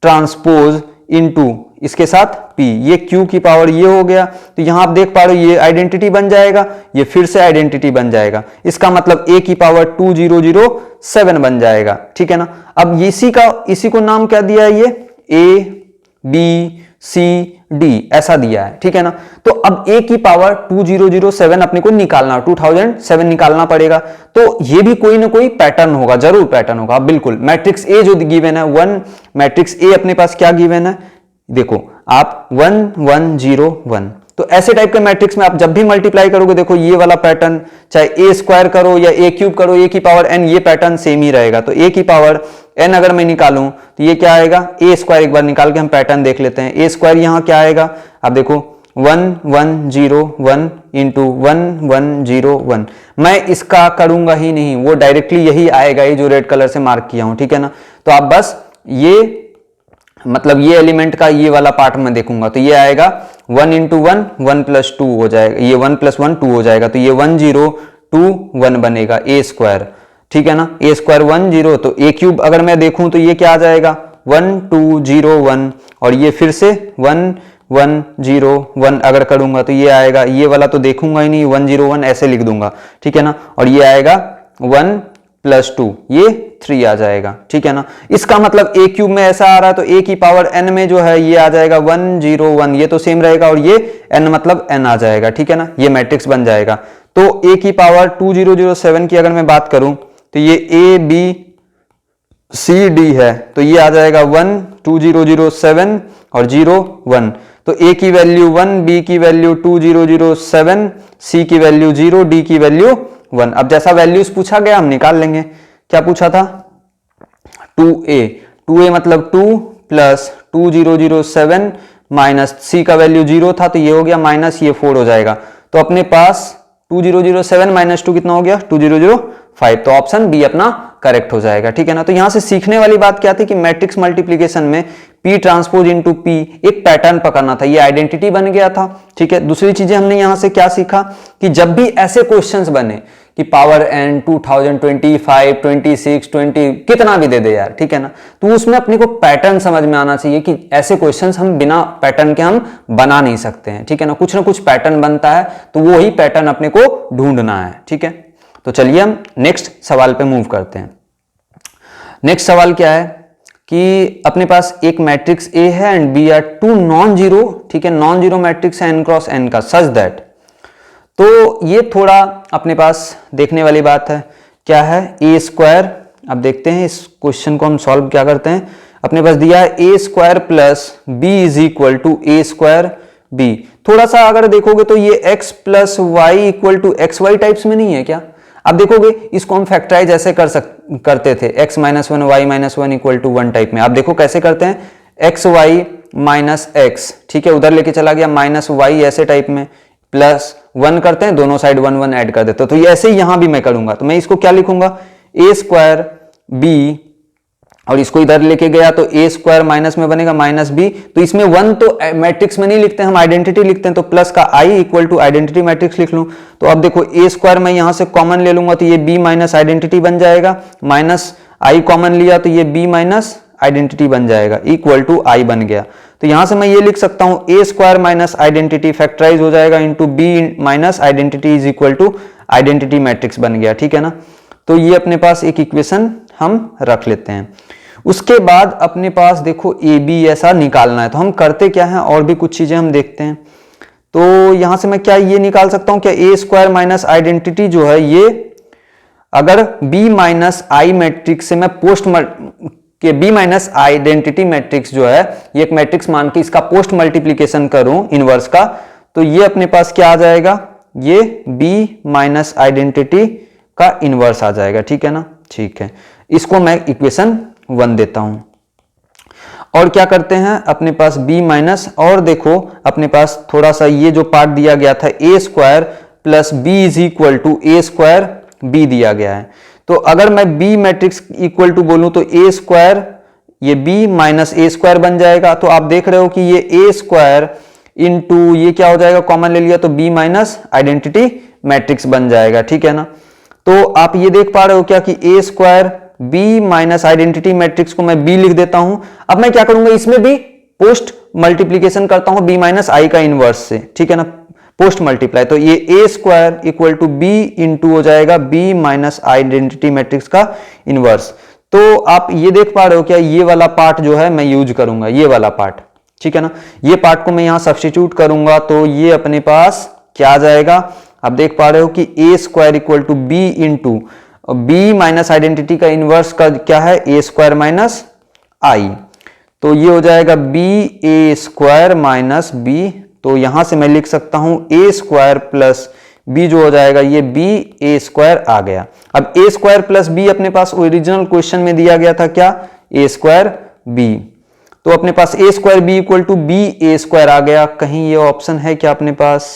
transpose into इसके साथ P, ये Q की पावर ये हो गया। तो यहां आप देख पा रहे हो ये आइडेंटिटी बन जाएगा, ये फिर से आइडेंटिटी बन जाएगा, इसका मतलब A की पावर 2007 बन जाएगा, ठीक है ना। अब इसी को नाम क्या दिया है, ये A B C D ऐसा दिया है, ठीक है ना। तो अब A की पावर 2007 अपने को निकालना, 2007 निकालना पड़ेगा, तो ये भी कोई ना कोई पैटर्न होगा, जरूर पैटर्न होगा। बिल्कुल मैट्रिक्स A जो गिवन है 1, मैट्रिक्स A अपने पास क्या गिवन है, देखो आप 1 1 0 1, तो ऐसे टाइप के मैट्रिक्स में आप जब भी मल्टीप्लाई करोगे, देखो ये वाला पैटर्न, चाहे ए स्क्वायर करो या ए क्यूब करो, ए की पावर n, ये पैटर्न सेम ही रहेगा। तो ए की पावर n अगर मैं निकालूं तो ये क्या आएगा, ए स्क्वायर, एक बार निकाल के हम पैटर्न देख लेते हैं। ए स्क्वायर यहां क्या आएगा, आप देखो 1 1 0 1 इंटू 1 1 0 1, मैं इसका करूंगा ही नहीं, वो डायरेक्टली यही आएगा, ये जो रेड कलर से मार्क किया हूं, ठीक है ना। तो आप बस ये मतलब ये एलिमेंट का ये वाला पार्ट में देखूंगा, तो ये आएगा 1 इंटू 1 1 प्लस 2 हो जाएगा, ये 1 प्लस 1 2 हो जाएगा, तो ये 1 0 2 1 बनेगा ए स्क्वायर, ठीक है ना। ए स्क्वायर 1 0, तो ए क्यूब अगर मैं देखूं तो ये क्या आ जाएगा 1 2 0 1, और ये फिर से 1 1 0 1 अगर करूंगा तो ये आएगा, ये वाला तो देखूंगा ही नहीं, 1 0 1 ऐसे लिख दूंगा, ठीक है ना। और ये आएगा 1 प्लस 2, ये 3 आ जाएगा, ठीक है ना। इसका मतलब ए क्यूब में ऐसा आ रहा है, तो ए की पावर n में जो है ये आ जाएगा 1 0 1, ये तो सेम रहेगा, और ये n मतलब n आ जाएगा, ठीक है ना। ये मैट्रिक्स बन जाएगा। तो a की पावर 2007 की अगर मैं बात करूं तो ये a b c d है, तो ये आ जाएगा 1 2007 और 0 1, तो a की वैल्यू 1, b की वैल्यू 2007, c की वैल्यू 0, d की वैल्यू 1। अब जैसा वैल्यूज पूछा गया हम निकाल लेंगे। क्या पूछा था, 2a मतलब 2 प्लस 2007 माइनस c का वैल्यू 0 था, तो ये हो गया माइनस, ये 4 हो जाएगा। तो अपने पास 2007 माइनस 2 कितना हो गया 2005, तो ऑप्शन बी अपना करेक्ट हो जाएगा, ठीक है ना। तो यहां से सीखने वाली बात क्या थी कि मैट्रिक्स मल्टीप्लीकेशन में P ट्रांसपोज इंटू P एक पैटर्न पकड़ना था, ये आइडेंटिटी बन गया था, ठीक है। दूसरी चीजें हमने यहां से क्या सीखा कि जब भी ऐसे क्वेश्चंस बने कि पावर n 2025 26 20 कितना भी दे दे यार, ठीक है ना, तो उसमें अपने को पैटर्न समझ में आना चाहिए कि ऐसे क्वेश्चंस हम बिना पैटर्न के हम बना नहीं सकते हैं, ठीक है ना। कुछ ना कुछ पैटर्न बनता है, तो वो ही पैटर्न अपने को ढूंढना है, ठीक है। तो चलिए हम नेक्स्ट सवाल पे मूव करते हैं। नेक्स्ट सवाल क्या है कि अपने पास एक मैट्रिक्स A है and B are two non zero, ठीक है, नॉन जीरो मैट्रिक्स है n क्रॉस n का, सच दैट, तो ये थोड़ा अपने पास देखने वाली बात है। क्या है ए स्क्वायर, अब देखते हैं इस क्वेश्चन को हम सॉल्व क्या करते हैं। अपने पास दिया है A square plus B is equal to A square B. थोड़ा सा अगर देखोगे तो ये x plus y equal to x y types में नहीं है क्या। अब देखोगे इसको हम फैक्टराइज ऐसे करते थे, x minus 1 y minus 1 equal to 1 type में। आप देखो कैसे करते हैं, एक्स वाई माइनस एक्स, ठीक है, उधर लेके चला गया माइनस वाई ऐसे टाइप में, प्लस 1 करते हैं, दोनों साइड 1 1 ऐड कर देते हैं। तो ये ऐसे ही यहां भी मैं करूंगा, तो मैं इसको क्या लिखूंगा ए स्क्वायर बी, और इसको इधर लेके गया तो ए स्क्वायर माइनस में बनेगा माइनस बी। तो इसमें 1 तो मैट्रिक्स में नहीं लिखते हम, आइडेंटिटी लिखते हैं, तो प्लस का I equal to identity matrix लिख लूं। तो अब देखो ए स्क्वायर मैं यहां से कॉमन ले लूंगा, तो ये बी माइनस आइडेंटिटी बन जाएगा, माइनस आई कॉमन लिया तो ये बी माइनस आइडेंटिटी बन जाएगा, इक्वल टू आई बन गया। तो यहां से मैं ये लिख सकता हूं A square minus identity factorize हो जाएगा into B minus identity is equal to identity matrix बन गया, ठीक है ना। तो ये अपने पास एक इक्वेशन हम रख लेते हैं। उसके बाद अपने पास देखो ए बी ऐसा निकालना है, तो हम करते क्या है, और भी कुछ चीजें हम देखते हैं। तो यहां से मैं क्या ये निकाल सकता हूं, क्या ए स्क्वायर माइनस आइडेंटिटी जो है ये अगर बी माइनस आई मैट्रिक्स से मैं के बी माइनस आइडेंटिटी मैट्रिक्स जो है ये एक मैट्रिक्स मान के इसका पोस्ट मल्टीप्लीकेशन करूं इनवर्स का, तो ये अपने पास क्या आ जाएगा, ये बी माइनस आइडेंटिटी का इनवर्स आ जाएगा, ठीक है ना। ठीक है, इसको मैं इक्वेशन 1 देता हूं। और क्या करते हैं अपने पास b माइनस, और देखो अपने पास थोड़ा सा ये जो पार्ट दिया गया था A square plus B is equal to A square B दिया गया है। तो अगर मैं b मैट्रिक्स इक्वल टू बोलूं तो ए स्क्वायर ये b माइनस ए स्क्वायर बन जाएगा। तो आप देख रहे हो कि ये ए स्क्वायर इंटू ये क्या हो जाएगा, कॉमन ले लिया तो b माइनस आइडेंटिटी मैट्रिक्स बन जाएगा, ठीक है ना। तो आप ये देख पा रहे हो क्या कि A square b minus identity matrix को मैं b लिख देता हूं। अब मैं क्या करूंगा, इसमें भी पोस्ट मल्टीप्लीकेशन करता हूं b माइनस आई का इनवर्स से, ठीक है ना, पोस्ट मल्टीप्लाई। तो ये A square equal to b into हो जाएगा b माइनस आइडेंटिटी मैट्रिक्स का इनवर्स। तो आप ये देख पा रहे हो क्या, ये वाला पार्ट जो है मैं यूज करूंगा, ये वाला पार्ट, ठीक है ना। ये पार्ट को मैं यहां सब्स्टिट्यूट करूंगा तो ये अपने पास क्या आ जाएगा, आप देख पा रहे हो कि A square equal to B into B minus identity का इनवर्स का क्या है, ए स्क्वायर माइनस आई। तो ये हो जाएगा B A square minus B. तो यहां से मैं लिख सकता हूं ए स्क्वायर प्लस बी जो हो जाएगा ये बी ए स्क्वायर आ गया। अब ए स्क्वायर प्लस बी अपने पास ओरिजिनल क्वेश्चन में दिया गया था क्या, ए स्क्वायर बी। तो अपने पास A square B equal to B A square आ गया। कहीं ये ऑप्शन है क्या अपने पास,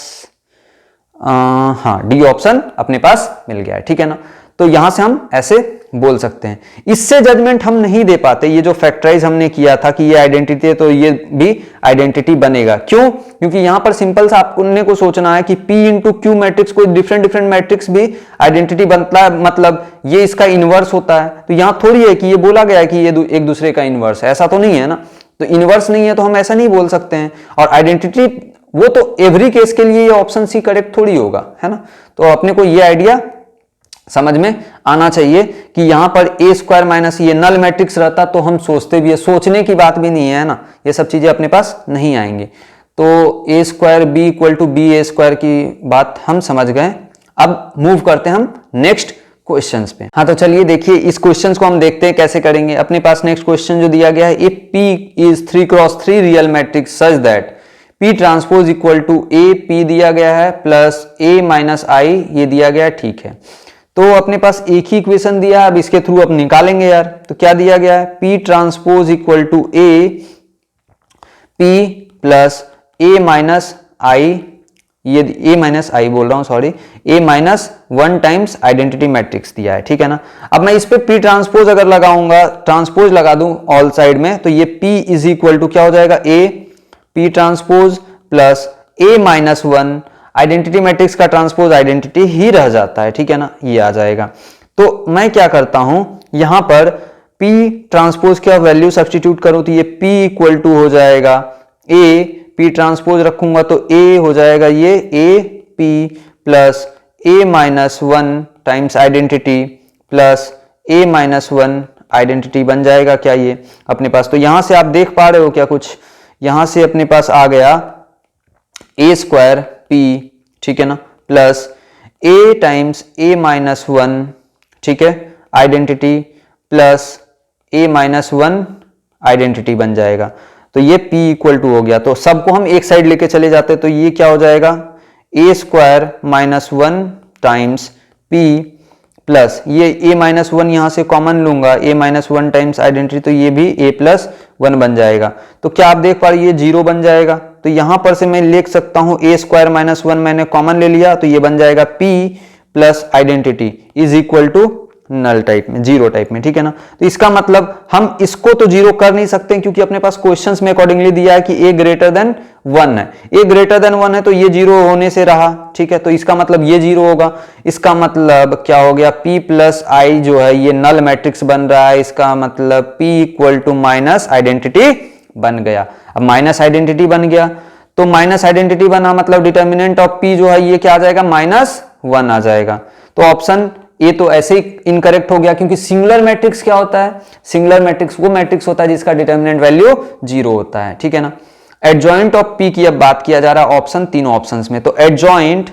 हाँ डी ऑप्शन अपने पास मिल गया है, ठीक है ना। तो यहां से हम ऐसे बोल सकते हैं। इससे जजमेंट हम नहीं दे पाते, ये जो फैक्टराइज हमने किया था कि ये आइडेंटिटी है तो ये भी आइडेंटिटी बनेगा। क्यों, क्योंकि यहां पर सिंपल सा आपने को सोचना है कि P इंटू क्यू मैट्रिक्स कोई डिफरेंट मैट्रिक्स भी आइडेंटिटी बनता है, मतलब ये इसका इनवर्स होता है। तो यहां थोड़ी है कि ये बोला गया है कि ये एक दूसरे का इनवर्स है, ऐसा तो नहीं है ना। तो इनवर्स नहीं है तो हम ऐसा नहीं बोल सकते हैं। और आइडेंटिटी वो तो एवरी केस के लिए ये ऑप्शन सी करेक्ट थोड़ी होगा, है ना। तो अपने को ये आइडिया समझ में आना चाहिए कि यहां पर ए स्क्वायर माइनस ये नल मैट्रिक्स रहता तो हम सोचते भी है, सोचने की बात भी नहीं है ना, ये सब चीजें अपने पास नहीं आएंगी। तो A square B equal to B A square की बात हम समझ गए। अब मूव करते हैं हम नेक्स्ट क्वेश्चंस पे। हाँ तो चलिए देखिए इस क्वेश्चंस को हम देखते हैं कैसे करेंगे। अपने पास नेक्स्ट क्वेश्चन जो दिया गया है, if P is 3x3 real matrix such that P transpose equal to A P दिया गया है प्लस ए माइनस आई ये दिया गया है, ठीक है। तो अपने पास एक ही इक्वेशन दिया है, अब इसके थ्रू अब निकालेंगे यार। तो क्या दिया गया है, P transpose equal to A P plus A minus I, ये ए माइनस आई बोल रहा हूं sorry, A minus 1 times identity matrix दिया है, ठीक है ना। अब मैं इस पे P ट्रांसपोज अगर लगाऊंगा, ट्रांसपोज लगा दूं ऑल साइड में, तो ये P इज इक्वल टू क्या हो जाएगा, ए P transpose plus A minus 1, identity matrix का ट्रांसपोज आइडेंटिटी ही रह जाता है, ठीक है ना, ये आ जाएगा। तो मैं क्या करता हूं, यहां पर P ट्रांसपोज का वैल्यू सब्स्टिट्यूट करूं तो ये P इक्वल टू हो जाएगा A, P ट्रांसपोज रखूंगा तो A हो जाएगा ये A P plus A minus 1 times identity plus A minus 1 identity बन जाएगा क्या ये अपने पास। तो यहां से आप देख पा रहे हो क्या, कुछ यहां से अपने पास आ गया ए स्क्वायर P, ठीक है ना, plus A times A minus 1, ठीक है, identity plus A minus 1 identity बन जाएगा। तो ये P इक्वल टू हो गया। तो सबको हम एक साइड लेके चले जाते तो ये क्या हो जाएगा, A square minus 1 times P plus ये a माइनस 1 यहां से कॉमन लूंगा, a माइनस 1 टाइम्स आइडेंटिटी, तो ये भी a प्लस 1 बन जाएगा। तो क्या आप देख पा रहे ये 0 बन जाएगा। तो यहां पर से मैं लिख सकता हूं a स्क्वायर माइनस 1 मैंने कॉमन ले लिया तो ये बन जाएगा p plus identity is equal to null type में, जीरो टाइप में, ठीक है ना। तो इसका मतलब हम इसको तो जीरो कर नहीं सकते क्योंकि अपने पास क्वेश्चंस में अकॉर्डिंगली दिया है कि a ग्रेटर देन 1 है, a ग्रेटर देन 1 है तो ये जीरो होने से रहा, ठीक है। तो इसका मतलब ये जीरो होगा। इसका मतलब क्या हो गया, p प्लस आई जो है ये नल मैट्रिक्स बन रहा है। इसका मतलब p equal to minus identity बन गया। अब माइनस आइडेंटिटी बन गया तो माइनस आइडेंटिटी बना मतलब डिटर्मिनेंट ऑफ p जो है ये क्या आ जाएगा, -1 आ जाएगा। तो ऑप्शन ये तो ऐसे ही इनकरेक्ट हो गया क्योंकि सिंगुलर मैट्रिक्स क्या होता है, सिंगुलर मैट्रिक्स वो मैट्रिक्स होता है जिसका डिटर्मिनेंट वैल्यू 0 होता है, ठीक है ना। एडजॉइंट ऑफ p की अब बात किया जा रहा है ऑप्शन, तीनों ऑप्शंस में। तो एडजॉइंट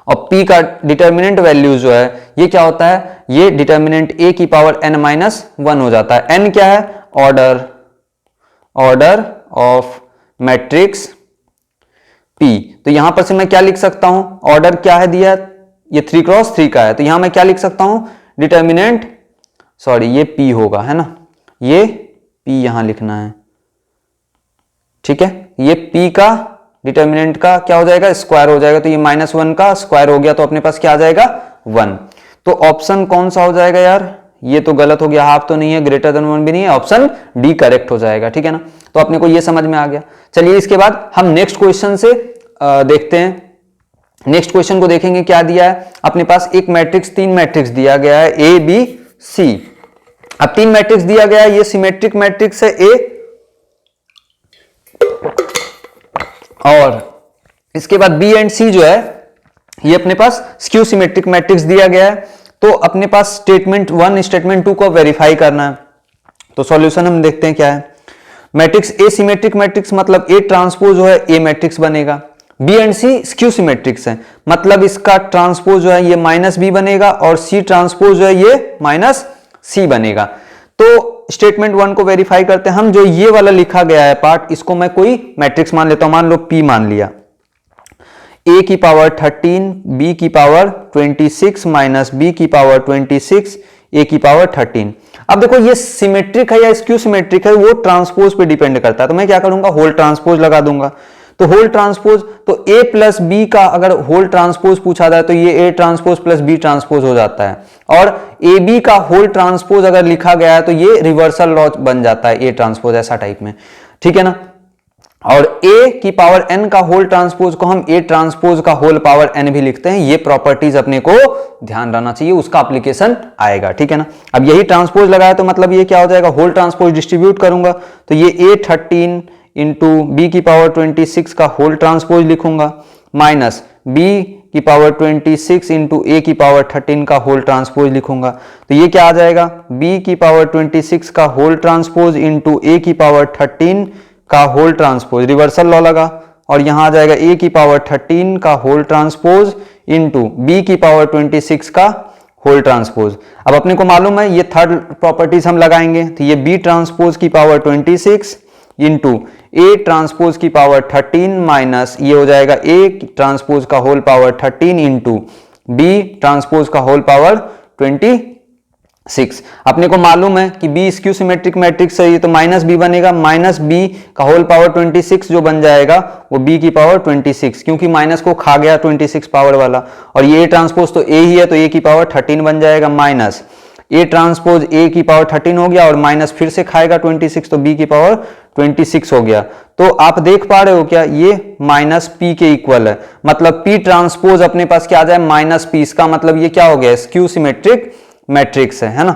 और p का डिटर्मिनेंट वैल्यू जो है ये क्या होता है, ये डिटर्मिनेंट a की पावर n-1 हो जाता है। n क्या है, ऑर्डर ऑफ मैट्रिक्स p। तो यहां पर से मैं क्या लिख सकता हूं, ऑर्डर क्या है दिया, ये 3x3 का है तो यहां मैं क्या लिख सकता हूं, डिटर्मिनेंट, सॉरी ये p होगा, है ना, ये p यहां लिखना है, ठीक है। ये p का डिटर्मिनेंट का क्या हो जाएगा, स्क्वायर हो जाएगा। तो ये -1 का स्क्वायर हो गया तो अपने पास क्या आ जाएगा, 1। तो ऑप्शन कौन सा हो जाएगा यार, ये तो गलत हो गया, हाफ तो नहीं है, ग्रेटर देन 1 भी नहीं है, ऑप्शन डी करेक्ट हो जाएगा, ठीक है ना। तो अपने को ये समझ में आ गया। चलिए इसके बाद हम नेक्स्ट क्वेश्चन से देखते हैं। नेक्स्ट क्वेश्चन को देखेंगे, क्या दिया है अपने पास, एक मैट्रिक्स, 3 मैट्रिक्स दिया गया है ए बी सी। अब 3 मैट्रिक्स दिया गया है, ये सिमेट्रिक मैट्रिक्स है ए, और इसके बाद बी एंड सी जो है ये अपने पास स्क्यू सिमेट्रिक मैट्रिक्स दिया गया है। तो अपने पास स्टेटमेंट 1 स्टेटमेंट 2 को वेरीफाई करना है। तो सॉल्यूशन हम देखते हैं क्या है। मैट्रिक्स ए सिमेट्रिक मैट्रिक्स मतलब ए ट्रांसपोज जो है ए मैट्रिक्स बनेगा। बी एंड सी स्क्यू सिमेट्रिक्स है, मतलब इसका ट्रांसपोज जो है ये माइनस बी बनेगा, और सी ट्रांसपोज जो है ये माइनस सी बनेगा। तो स्टेटमेंट 1 को वेरीफाई करते हैं हम। जो ये वाला लिखा गया है पार्ट, इसको मैं कोई मैट्रिक्स मान लेता हूं, मान लो पी मान लिया, a की पावर 13, b की पावर 26 माइनस b की पावर 26, a की पावर 13। अब देखो ये सिमेट्रिक है या स्क्यू सिमेट्रिक है, वो ट्रांसपोज पे डिपेंड करता है। तो मैं क्या करूंगा, होल ट्रांसपोज लगा दूंगा। तो होल ट्रांसपोज, तो a प्लस बी का अगर होल ट्रांसपोज पूछा जाए तो ये a transpose plus b transpose हो जाता है, और ए बी का होल ट्रांसपोज अगर लिखा गया है तो ये रिवर्सल लॉ बन जाता है a ट्रांसपोज, ऐसा टाइप में, ठीक है ना। और a की पावर n का होल ट्रांसपोज को हम a ट्रांसपोज का होल पावर n भी लिखते हैं। ये प्रॉपर्टीज अपने को ध्यान रहना चाहिए, उसका एप्लीकेशन आएगा, ठीक है ना। अब यही ट्रांसपोज लगाया तो मतलब ये क्या हो जाएगा, होल ट्रांसपोज डिस्ट्रीब्यूट करूंगा तो ये a13 इंटू बी की पावर 26 का होल ट्रांसपोज लिखूंगा, माइनस b की पावर 26 इंटू ए की पावर 13 का होल ट्रांसपोज लिखूंगा। तो ये क्या आ जाएगा, b की पावर 26 का होल ट्रांसपोज इंटू ए की पावर 13 का होल ट्रांसपोज, रिवर्सल लॉ लगा, और यहां आ जाएगा a की पावर 13 का होल ट्रांसपोज इंटू b की पावर 26 का होल ट्रांसपोज। अब अपने को मालूम है ये थर्ड प्रॉपर्टीज हम लगाएंगे, तो ये b ट्रांसपोज की पावर 26 इंटू a ट्रांसपोज की पावर 13 माइनस ये हो जाएगा a ट्रांसपोज का whole power 13 into b transpose का होल पावर 26। अपने को मालूम है कि b स्क्यू सिमेट्रिक मैट्रिक्स है, ये तो माइनस b बनेगा, माइनस b का होल पावर 26 जो बन जाएगा वो b की पावर 26, क्योंकि माइनस को खा गया 26 पावर वाला, और ये ट्रांसपोज तो a ही है तो a की पावर 13 बन जाएगा, माइनस a ट्रांसपोज a की पावर 13 हो गया, और माइनस फिर से खाएगा 26 तो b की पावर 26 हो गया। तो आप देख पा रहे हो क्या, ये माइनस p के इक्वल है, मतलब p ट्रांसपोज अपने पास क्या आ जाए, माइनस p। इसका मतलब ये क्या हो गया, स्क्यू सिमेट्रिक मैट्रिक्स है ना।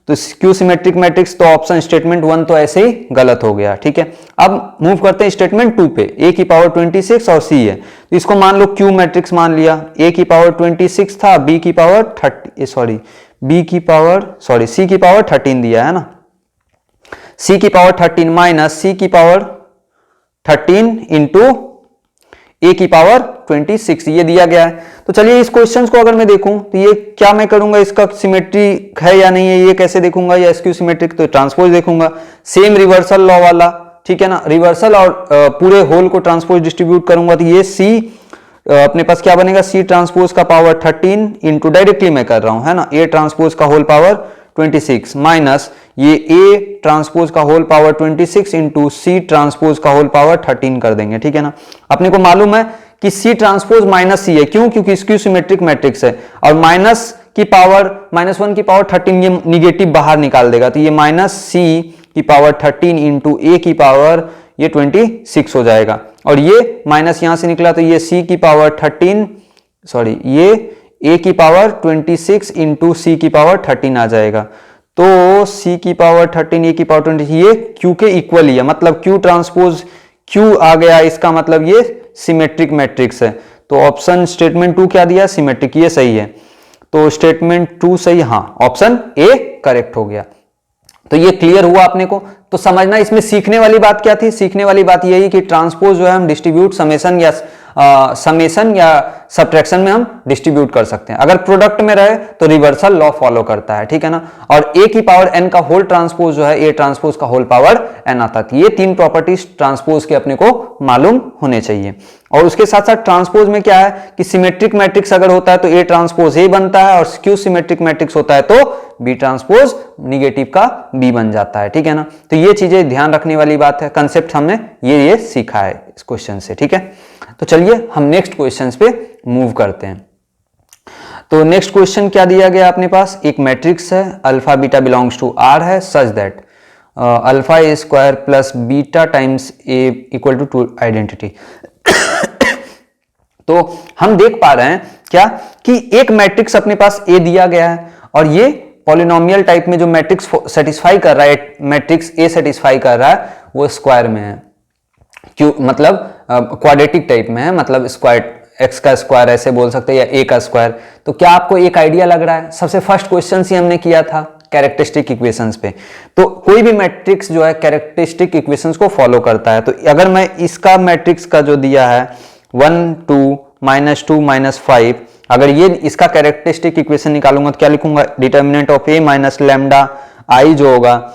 तो स्क्यू सिमेट्रिक मैट्रिक्स, तो ऑप्शन स्टेटमेंट 1 तो ऐसे ही गलत हो गया, ठीक है। अब मूव करते हैं स्टेटमेंट 2 पे। a की पावर 26 और c है, तो इसको मान लो क्यू मैट्रिक्स मान लिया। a की पावर 26 था, b की पावर 30 c की पावर 13 दिया है ना, c की पावर 13 माइनस c की पावर 13 इंटू a की पावर 26 ये दिया गया है। तो चलिए इस क्वेश्चन को अगर मैं देखूं तो ये क्या मैं करूंगा, इसका सिमेट्रिक है या नहीं है ये कैसे देखूंगा, या स्क्यू सिमेट्रिक, तो ट्रांसपोज देखूंगा, सेम रिवर्सल लॉ वाला, ठीक है ना। रिवर्सल और पूरे होल को ट्रांसपोज डिस्ट्रीब्यूट करूंगा तो ये c अपने पास क्या बनेगा, c ट्रांसपोज का पावर 13 इंटू, डायरेक्टली मैं कर रहा हूं है ना, a ट्रांसपोज का होल पावर 26 माइनस ये a ट्रांसपोज का whole power 26 into c transpose का होल पावर 13 कर देंगे, ठीक है ना। अपने को मालूम है कि c ट्रांसपोज माइनस c है, क्यों, क्योंकि स्क्यू सिमेट्रिक मैट्रिक्स है, और माइनस की पावर -1 की पावर 13 ये निगेटिव बाहर निकाल देगा, तो ये माइनस c की पावर 13 इंटू a की पावर ये 26 हो जाएगा, और ये माइनस यहां से निकला तो ये c की पावर 13 ये a की पावर 26 इंटू सी की पावर 13 आ जाएगा। तो c की पावर 13 a की पावर 20 ये q के इक्वल ही है, मतलब q ट्रांसपोज q आ गया, इसका मतलब ये सिमेट्रिक मैट्रिक्स है। तो ऑप्शन स्टेटमेंट 2 क्या दिया, सिमेट्रिक, ये सही है। तो स्टेटमेंट 2 सही, हाँ ऑप्शन ए करेक्ट हो गया। तो ये क्लियर हुआ अपने को। तो समझना इसमें सीखने वाली बात क्या थी, सीखने वाली बात यही कि ट्रांसपोज जो है हम डिस्ट्रीब्यूट समेशन या सब्ट्रैक्शन में हम डिस्ट्रीब्यूट कर सकते हैं। अगर प्रोडक्ट में रहे तो रिवर्सल लॉ फॉलो करता है, ठीक है ना। और a की पावर n का होल ट्रांसपोज जो है a ट्रांसपोज का होल पावर n आता है। ये 3 प्रॉपर्टीज ट्रांसपोज के अपने को मालूम होने चाहिए। और उसके साथ साथ ट्रांसपोज में क्या है कि सिमेट्रिक मैट्रिक्स अगर होता है तो a ट्रांसपोज a बनता है, और स्क्यू सिमेट्रिक मैट्रिक्स होता है तो b ट्रांसपोज निगेटिव का b बन जाता है, ठीक है ना। तो ये चीजें ध्यान रखने वाली बात है, कंसेप्ट हमने ये सीखा है इस क्वेश्चन से, ठीक है। तो चलिए हम नेक्स्ट क्वेश्चंस पे मूव करते हैं। तो नेक्स्ट क्वेश्चन क्या दिया गया अपने पास, एक मैट्रिक्स है alpha beta belongs to R है such that alpha A square plus beta times A equal to two identity. तो हम देख पा रहे हैं क्या कि एक मैट्रिक्स अपने पास ए दिया गया है और ये पॉलिनोमियल टाइप में जो मैट्रिक्स सेटिस्फाई कर रहा है, मैट्रिक्स ए सेटिस्फाई कर रहा है वो स्क्वायर में है, क्यों मतलब क्वाड्रेटिक टाइप में है, मतलब स्क्वायर एक्स का स्क्वायर ऐसे बोल सकते हैं या ए का स्क्वायर। तो क्या आपको एक आइडिया लग रहा है, सबसे फर्स्ट क्वेश्चन ही हमने किया था कैरेक्टरिस्टिक इक्वेशंस पे। तो कोई भी मैट्रिक्स जो है कैरेक्टरिस्टिक इक्वेशंस को फॉलो करता है। तो अगर मैं इसका मैट्रिक्स का जो दिया है 1 2 -2 -5, अगर ये इसका कैरेक्टरिस्टिक इक्वेशन निकालूंगा तो क्या लिखूंगा, determinant of A minus lambda I जो होगा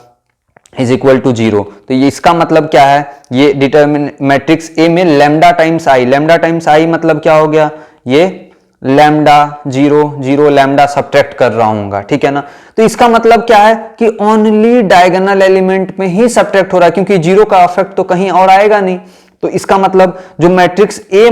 इज इक्वल टू 0। तो ये इसका मतलब क्या है, ये डिटर्मिनेंट मैट्रिक्स ए में लैम्डा टाइम्स आई मतलब क्या हो गया, ये लैम्डा 0 0 लैम्डा सब्ट्रैक्ट कर रहा हूंगा, ठीक है ना। तो इसका मतलब क्या है कि ओनली डायगोनल एलिमेंट में ही सब्ट्रैक्ट हो रहा है, क्योंकि 0 का इफेक्ट तो कहीं और आएगा नहीं। तो इसका मतलब जो मैट्रिक्स ए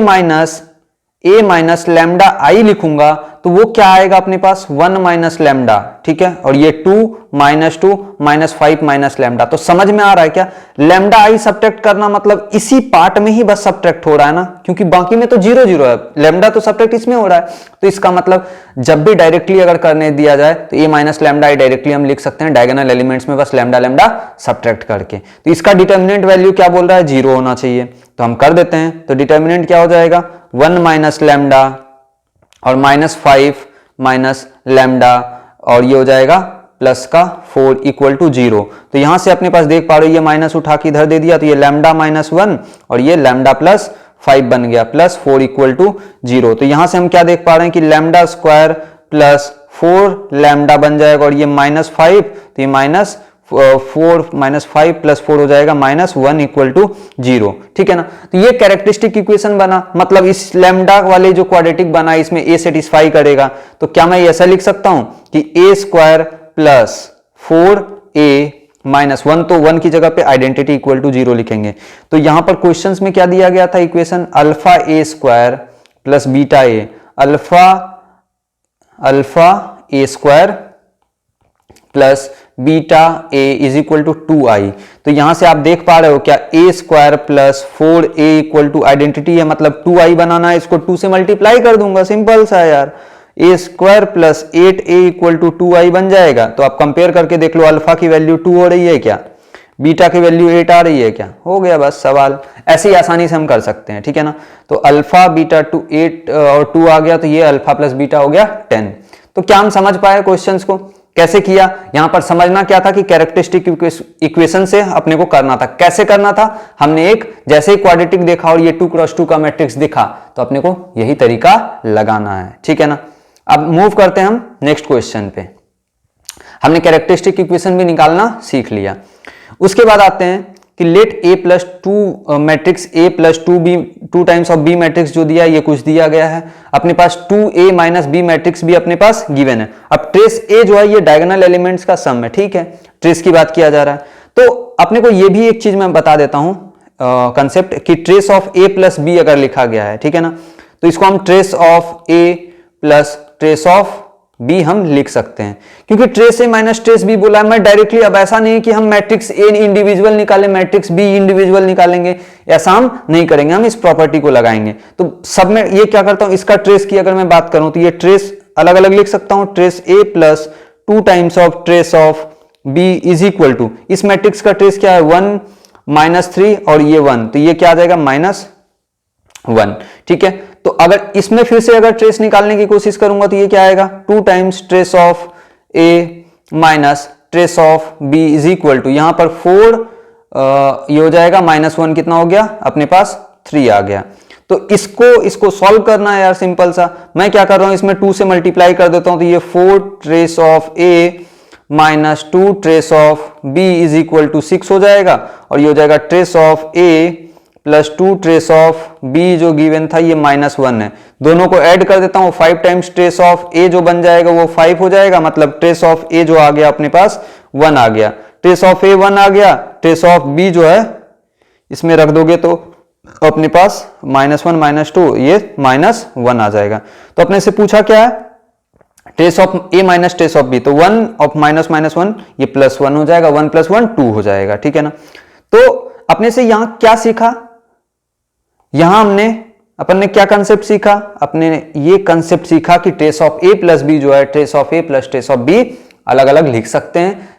माइनस लैम्डा आई लिखूंगा तो वो क्या आएगा अपने पास 1 माइनस लैम्डा, ठीक है, और ये 2 -5 माइनस लैम्डा। तो समझ में आ रहा है क्या, लैम्डा आई सब्ट्रैक्ट करना मतलब इसी पार्ट में ही बस सब्ट्रैक्ट हो रहा है ना, क्योंकि बाकी में तो 0 0 है, लैम्डा तो सब्ट्रैक्ट इसमें हो रहा है। तो इसका मतलब जब भी डायरेक्टली अगर करने दिया जाए तो ए माइनस लैम्डा आई डायरेक्टली हम लिख सकते हैं डायगोनल एलिमेंट्स में बस लैम्डा सब्ट्रैक्ट करके। तो इसका डिटर्मिनेंट वैल्यू क्या बोल रहा है, 0 होना चाहिए। तो हम कर देते हैं, तो डिटर्मिनेंट क्या हो जाएगा 1 माइनस लैम्डा और -5 माइनस लैम्डा और ये हो जाएगा प्लस का 4 इक्वल टू 0। तो यहां से अपने पास देख पा रहे हो ये माइनस उठा के इधर दे दिया, तो ये लैम्डा -1 और ये लैम्डा +5 बन गया, प्लस 4 इक्वल टू 0। तो यहां से हम क्या देख पा रहे हैं कि लैम्डा स्क्वायर प्लस 4 लैम्डा बन जाएगा और ये -5, तो ये -4 -5 + 4 हो जाएगा -1 इक्वल टू 0, ठीक है ना। तो ये कैरेक्टरिस्टिक इक्वेशन बना, मतलब इस लैम्डा वाले जो क्वाड्रेटिक बना इसमें ए सेटिस्फाई करेगा। तो क्या मैं ऐसा लिख सकता हूं कि ए स्क्वायर प्लस 4a -1, तो 1 की जगह पे आइडेंटिटी इक्वल टू 0 लिखेंगे। तो यहां पर क्वेश्चंस में क्या दिया गया था equation, alpha A square plus beta A, alpha A square plus beta A is equal to 2i। तो यहां से आप देख पा रहे हो क्या, A square plus 4a equal to identity है, मतलब 2i बनाना है, इसको 2 से मल्टीप्लाई कर दूंगा, सिंपल सा यार। A square plus 8a equal to 2i बन जाएगा। तो आप कंपेयर करके देख लो, अल्फा की वैल्यू 2 हो रही है क्या, बीटा की वैल्यू 8 आ रही है क्या, हो गया बस सवाल। ऐसे ही आसानी से हम कर सकते हैं, ठीक है ना। तो अल्फा बीटा 8 और 2 आ गया, तो ये अल्फा प्लस बीटा हो गया 10। तो क्या हम समझ पाए क्वेश्चंस को कैसे किया, यहां पर समझना क्या था कि कैरेक्टरिस्टिक इक्वेशन से अपने को करना था। कैसे करना था, हमने एक जैसे ही क्वाड्रेटिक देखा और ये 2x2 का मैट्रिक्स दिखा तो अपने को यही तरीका लगाना है, ठीक है ना। अब मूव करते हैं हम नेक्स्ट क्वेश्चन पे। हमने कैरेक्टरिस्टिक इक्वेशन भी निकालना सीख लिया। उसके बाद आते हैं कि let a plus 2 matrix a plus 2 times of b matrix जो दिया है, ये कुछ दिया गया है अपने पास, 2a माइनस b मैट्रिक्स भी अपने पास गिवन है। अब ट्रेस a जो है ये डायगोनल एलिमेंट्स का सम है, ठीक है, ट्रेस की बात किया जा रहा है। तो अपने को ये भी एक चीज मैं बता देता हूं कंसेप्ट कि trace of a plus b अगर लिखा गया है, ठीक है ना, तो इसको हम trace of a plus trace of B हम लिख सकते हैं, क्योंकि trace A minus trace B बोला है। मैं डायरेक्टली, अब ऐसा नहीं कि हम मैट्रिक्स ए इंडिविजुअल निकालें, मैट्रिक्स बी इंडिविजुअल निकालेंगे, ऐसा हम नहीं करेंगे, हम इस प्रॉपर्टी को लगाएंगे। तो सब में ये क्या करता हूं, इसका ट्रेस की अगर मैं बात करूं तो ये ट्रेस अलग अलग लिख सकता हूं, trace A plus 2 times of trace of B is equal to, इस मैट्रिक्स का ट्रेस क्या है 1 -3 और ये 1, तो ये क्या आ जाएगा -1, ठीक है। तो अगर इसमें फिर से अगर ट्रेस निकालने की कोशिश करूंगा तो ये क्या आएगा 2 times trace of A minus trace of B is equal to, यहां पर 4 ये हो जाएगा -1, कितना हो गया अपने पास 3 आ गया। तो इसको सॉल्व करना है यार, सिंपल सा। मैं क्या कर रहा हूं, इसमें 2 से मल्टीप्लाई कर देता हूं, तो ये 4 trace of A minus 2 trace of B is equal to 6 हो जाएगा, और ये हो जाएगा trace of A plus 2 trace of B जो गिवन था ये -1 है। दोनों को ऐड कर देता हूं, 5 टाइम्स ट्रेस ऑफ ए जो बन जाएगा वो 5 हो जाएगा, मतलब ट्रेस ऑफ ए जो आ गया अपने पास 1 आ गया, ट्रेस ऑफ ए 1 आ गया, ट्रेस ऑफ बी जो है इसमें रख दोगे तो अपने पास -1 -2 ये -1 आ जाएगा। तो अपने से पूछा क्या है trace of A minus trace of B, तो 1 ऑफ माइनस माइनस 1 ये +1 हो जाएगा, 1 + 1 2 हो जाएगा, ठीक है ना। तो अपने से यहां क्या सीखा, यहां अपन ने क्या कंसेप्ट सीखा, अपने ये कंसेप्ट सीखा कि trace of A plus B जो है trace of A plus trace of B अलग अलग लिख सकते हैं।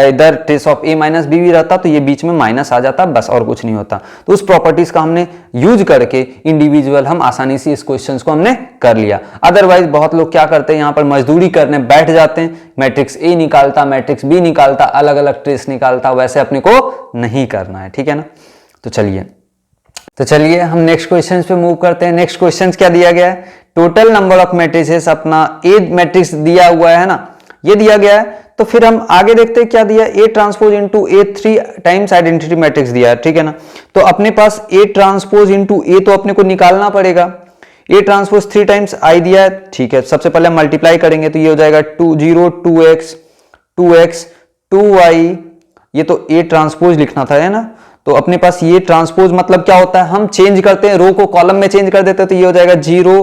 इधर trace of A minus B भी रहता तो ये बीच में माइनस आ जाता, बस और कुछ नहीं होता। तो उस प्रॉपर्टीज का हमने यूज करके इंडिविजुअल हम आसानी से इस क्वेश्चंस को हमने कर लिया। अदरवाइज बहुत लोग क्या करते हैं, यहां पर मजदूरी करने बैठ जाते हैं, मैट्रिक्स ए निकालता, मैट्रिक्स बी निकालता, अलग अलग ट्रेस निकालता, वैसे अपने को नहीं करना है, ठीक है ना। तो चलिए हम नेक्स्ट क्वेश्चन पे मूव करते हैं। नेक्स्ट क्वेश्चन क्या दिया गया है, टोटल नंबर ऑफ मैट्रिसेस, अपना ए मैट्रिक्स दिया हुआ है ना, ये दिया गया है। तो फिर हम आगे देखते हैं क्या दिया, A transpose into A 3 times identity matrix दिया है, ठीक है ना। तो अपने पास ए ट्रांसपोज इंटू ए तो अपने को निकालना पड़ेगा, ए ट्रांसपोज 3 टाइम्स आई दिया है, ठीक है। सबसे पहले मल्टीप्लाई करेंगे तो ये हो जाएगा 0 2x 2y, ये तो ए ट्रांसपोज लिखना था, है ना। तो अपने पास ये ट्रांसपोज मतलब क्या होता है, हम चेंज करते हैं, रो को कॉलम में चेंज कर देते हैं, तो ये हो जाएगा 0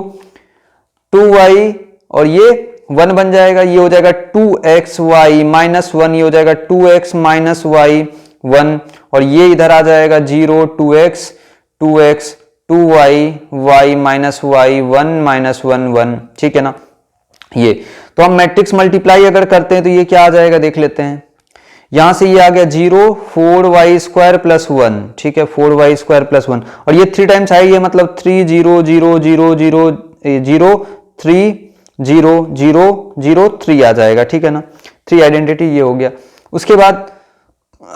2y और ये 1 बन जाएगा, ये हो जाएगा 2xy माइनस 1, ये हो जाएगा 2x माइनस y 1 और ये इधर आ जाएगा 0 2x 2y y minus y 1 minus 1 1, ठीक है ना। ये तो हम मैट्रिक्स मल्टीप्लाई अगर करते हैं तो ये क्या आ जाएगा देख लेते हैं। यहां से ये आ गया 0 4y स्क्वायर प्लस 1, ठीक है, 4y स्क्वायर प्लस 1 और ये 3 टाइम्स आई है, मतलब 3 0 0 0 0 0 3 0 0 0 3 आ जाएगा, ठीक है ना। 3 आइडेंटिटी ये हो गया। उसके बाद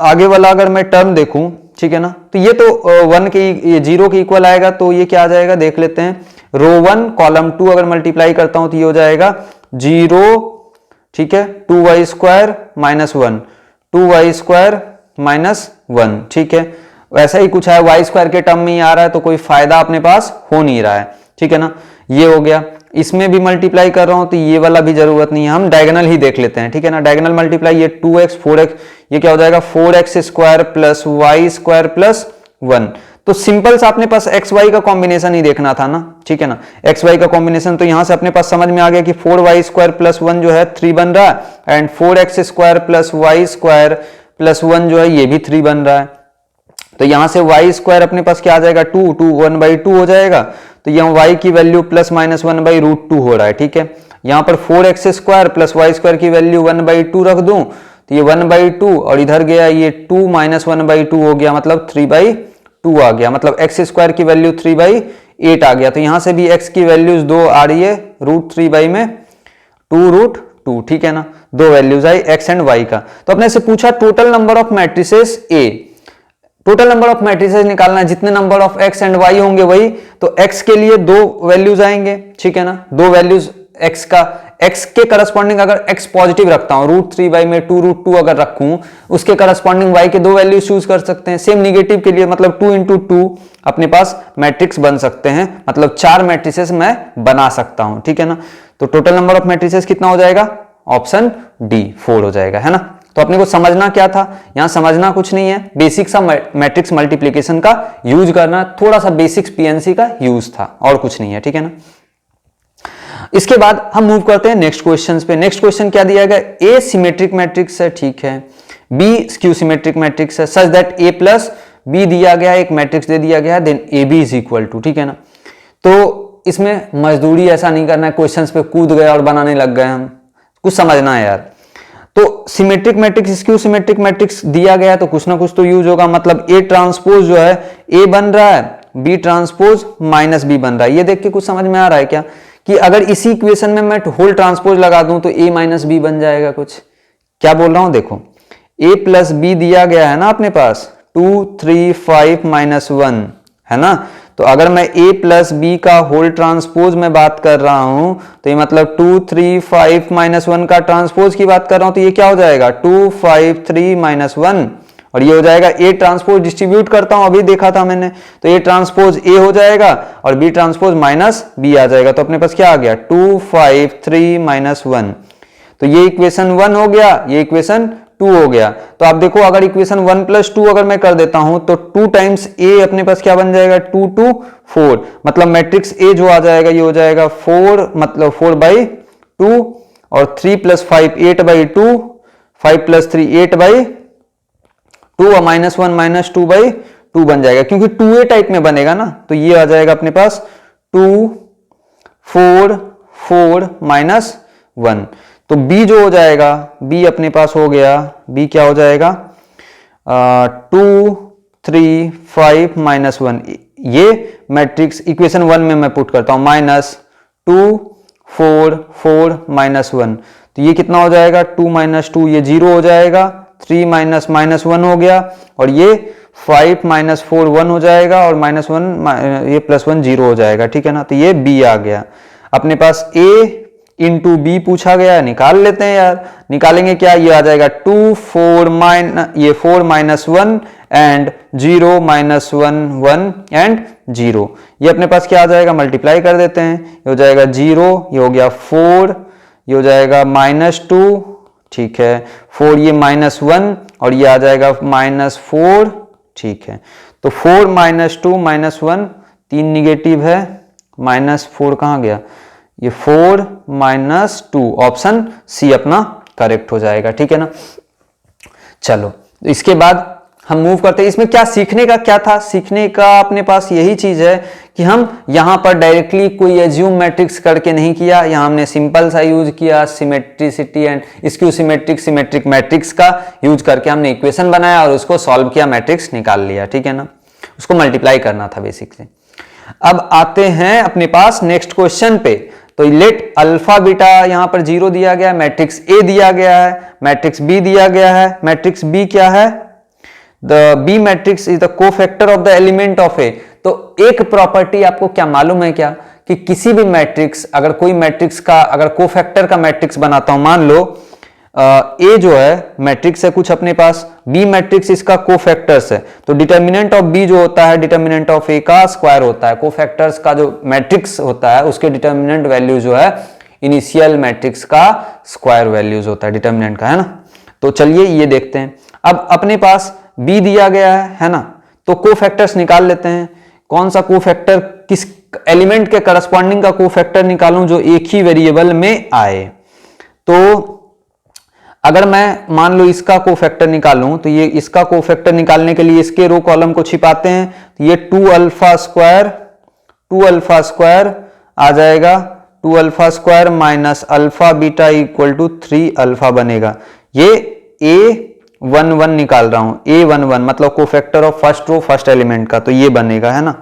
आगे वाला अगर मैं टर्म देखूं, ठीक है ना, तो ये तो 1 के ये 0 के इक्वल आएगा, तो ये क्या आ जाएगा देख लेते हैं। रो 1 कॉलम 2 अगर मल्टीप्लाई करता हूं तो ये हो जाएगा 0, ठीक है, 2y square minus 1 2y square minus 1, ठीक है। वैसा ही कुछ है, y स्क्वायर के टर्म में ही आ रहा है, तो कोई फायदा अपने पास हो नहीं रहा है, ठीक है ना। ये हो गया, इसमें भी मल्टीप्लाई कर रहा हूं तो ये वाला भी जरूरत नहीं है, हम डायगोनल ही देख लेते हैं, ठीक है ना। डायगोनल मल्टीप्लाई, ये 2x 4x, ये क्या हो जाएगा 4x square plus y square plus 1। तो सिंपल सा अपने पास एक्स वाई का कॉम्बिनेशन ही देखना था ना, ठीक है ना, एक्स वाई का कॉम्बिनेशन। तो यहां से अपने पास समझ में आ गया कि 4y स्क्वायर प्लस 1 जो है 3 बन रहा है and 4x square plus y square plus 1 जो है ये भी 3 बन रहा है। तो यहां से y स्क्वायर अपने पास क्या आ जाएगा 2 2 1/2 हो जाएगा। तो यहाँ y की वैल्यू प्लस माइनस 1/√2 हो रहा है, ठीक है। यहाँ पर 4x square plus y square की वैल्यू 1/2 रख दूं तो ये 1/2 और इधर गया ये 2 माइनस 1/2 हो गया, मतलब 3/2 आ गया, मतलब x स्क्वायर की वैल्यू 3/8 आ गया। तो यहां से भी x की वैल्यूज 2 आ रही है, √3 में 2√2, ठीक है ना। दो values I x and y का। तो अपने से पूछा total number of matrices A, total number of matrices निकालना है, जितने number of x and y होंगे वही। तो x के लिए 2 वैल्यूज आएंगे, ठीक है ना, 2 वैल्यूज x का, x के करस्पॉन्डिंग अगर x पॉजिटिव रखता हूं, √3 में 2√2 अगर रखूं, उसके करस्पॉन्डिंग y के 2 वैल्यूज चूज कर सकते हैं। सेम निगेटिव के लिए मतलब 2 × 2 अपने पास मैट्रिक्स बन सकते हैं, मतलब 4 मैट्रिसेस मैं बना सकता हूं, ठीक है ना। तो टोटल नंबर ऑफ मैट्रिसेस कितना हो जाएगा, ऑप्शन डी 4 हो जाएगा, है ना। तो अपने को समझना क्या था, यहां समझना कुछ नहीं है, बेसिक सा मैट्रिक्स मल्टीप्लिकेशन का यूज करना, थोड़ा सा बेसिक्स पीएनसी का यूज था और कुछ नहीं है, ठीक है ना। इसके बाद हम मूव करते हैं नेक्स्ट क्वेश्चन पे। नेक्स्ट क्वेश्चन क्या दिया गया, ए सिमेट्रिक मैट्रिक्स है, ठीक है, बी स्क्यू सिमेट्रिक मैट्रिक्स है, such that A plus B दिया गया है, एक मैट्रिक्स दे दिया गया है, then A B is equal to, ठीक है ना। तो इसमें मजदूरी ऐसा नहीं करना है, क्वेश्चंस पे कूद गए और बनाने लग गए, हम कुछ समझना है यार। तो symmetric matrix skew symmetric matrix दिया गया है तो कुछ ना कुछ तो यूज होगा, मतलब ए ट्रांसपोज जो है ए बन रहा है, बी ट्रांसपोज माइनस बी बन रहा है। ये देख के कुछ समझ में आ रहा है क्या कि अगर इसी इक्वेशन में मैं होल ट्रांसपोज लगा दूं तो a माइनस बी बन जाएगा। कुछ क्या बोल रहा हूं देखो, a प्लस बी दिया गया है ना अपने पास 2 3 5 माइनस 1, है ना। तो अगर मैं a प्लस बी का होल ट्रांसपोज में बात कर रहा हूं तो ये मतलब 2 3 5 माइनस 1 का ट्रांसपोज की बात कर रहा हूं, तो ये क्या हो जाएगा 2 5 3 माइनस 1 और ये हो जाएगा ए ट्रांसपोज, डिस्ट्रीब्यूट करता हूं अभी देखा था मैंने, तो ए ट्रांसपोज ए हो जाएगा और बी ट्रांसपोज माइनस बी आ जाएगा। तो अपने पास क्या आ गया 2 5 3 माइनस 1। तो ये इक्वेशन 1 हो गया, ये इक्वेशन 2 हो गया। तो आप देखो अगर इक्वेशन 1 + 2 अगर मैं कर देता हूं तो 2 टाइम्स ए अपने पास क्या बन जाएगा 2 2 4, मतलब मैट्रिक्स ए जो आ जाएगा ये हो जाएगा 4, मतलब 4/2 और 3 प्लस 5 8/2, 5 प्लस 3 8/2 और -1 -2/2 बन जाएगा, क्योंकि 2a टाइप में बनेगा ना, तो ये आ जाएगा अपने पास 2 4 4 -1। तो b जो हो जाएगा, b अपने पास हो गया, b क्या हो जाएगा 2 3 5 -1। ये मैट्रिक्स इक्वेशन 1 में मैं पुट करता हूं, -2 4 4 -1। तो ये कितना हो जाएगा 2 - 2, ये 0 हो जाएगा, 3 -1 हो गया, और ये 5 -4 1 हो जाएगा, और -1 ये +1 0 हो जाएगा, ठीक है ना। तो ये b आ गया। अपने पास a इंटू बी पूछा गया, निकाल लेते हैं यार। निकालेंगे क्या, ये आ जाएगा 2 4 ये 4 -1 एंड 0 -1 1 एंड 0। ये अपने पास क्या आ जाएगा, मल्टीप्लाई कर देते हैं, ये हो जाएगा 0, ये हो गया 4, ये हो जाएगा -2, ठीक है, 4 ये -1, और ये आ जाएगा -4, ठीक है। तो 4 -2 -1 3 निगेटिव है, -4 कहाँ गया, ये 4 -2, ऑप्शन सी अपना करेक्ट हो जाएगा, ठीक है ना। चलो इसके बाद हम मूव करते हैं। इसमें क्या सीखने का क्या था, सीखने का अपने पास यही चीज है कि हम यहां पर डायरेक्टली कोई एज्यूम मैट्रिक्स करके नहीं किया, यहां हमने सिंपल सा यूज किया, symmetricity and skew symmetric matrix का यूज करके हमने इक्वेशन बनाया और उसको सॉल्व किया, मैट्रिक्स निकाल लिया, ठीक है ना। उसको मल्टीप्लाई करना था बेसिकली। अब आते हैं अपने पास नेक्स्ट क्वेश्चन पे। तो लेट अल्फा बीटा यहां पर 0 दिया गया है, मैट्रिक्स ए दिया गया है, मैट्रिक्स बी दिया गया है। मैट्रिक्स बी क्या है, the B matrix is the cofactor of the element of A. तो एक प्रॉपर्टी आपको क्या मालूम है क्या, कि किसी भी मैट्रिक्स, अगर कोई मैट्रिक्स का अगर कोफैक्टर का मैट्रिक्स बनाता हूं, मान लो ए जो है मैट्रिक्स है कुछ अपने पास, बी मैट्रिक्स इसका कोफैक्टर्स है, तो डिटर्मिनेंट ऑफ बी जो होता है डिटर्मिनेंट ऑफ ए का स्क्वायर होता है। कोफैक्टर्स का जो मैट्रिक्स होता है उसके डिटर्मिनेंट वैल्यू जो है इनिशियल मैट्रिक्स का स्क्वायर वैल्यूज होता है, डिटर्मिनेंट का, है ना। तो चलिए ये देखते हैं। अब अपने पास बी दिया गया है ना, तो कोफैक्टर्स निकाल लेते हैं। कौन सा कोफैक्टर, किस एलिमेंट के करस्पॉन्डिंग का कोफैक्टर निकालूं जो एक ही वेरिएबल में आए। तो अगर मैं मान लो इसका कोफैक्टर निकालूं, तो ये इसका कोफैक्टर निकालने के लिए इसके रो कॉलम को छिपाते हैं, तो ये 2 अल्फा स्क्वायर आ जाएगा, 2 alpha square minus alpha beta equal to 3 alpha बनेगा। ये A11 निकाल रहा हूं, A11 मतलब cofactor of first row first element का, तो ये बनेगा, है ना,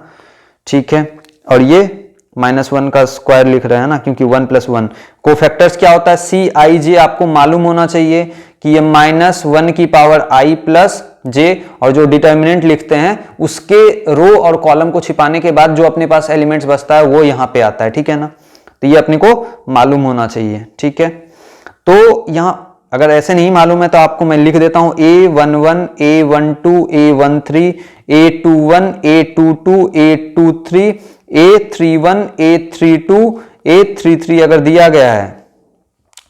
ठीक है। और ये -1 का स्क्वायर लिख रहे हैं ना, क्योंकि 1 + 1 कोफैक्टर्स क्या होता है, Cij आपको मालूम होना चाहिए कि ये -1 की पावर i + j, और जो डिटर्मिनेंट लिखते हैं उसके रो और कॉलम को छिपाने के बाद जो अपने पास एलिमेंट्स बचता है वो यहाँ पे आता है, ठीक है ना। तो ये अपने को मालूम होना चाहिए, ठीक है। तो यहाँ अगर ऐसे नहीं मालूम है तो आपको मैं लिख देता हूं A11 A12 A13 A21 A22 A23 A31 A32 A33 अगर दिया गया है,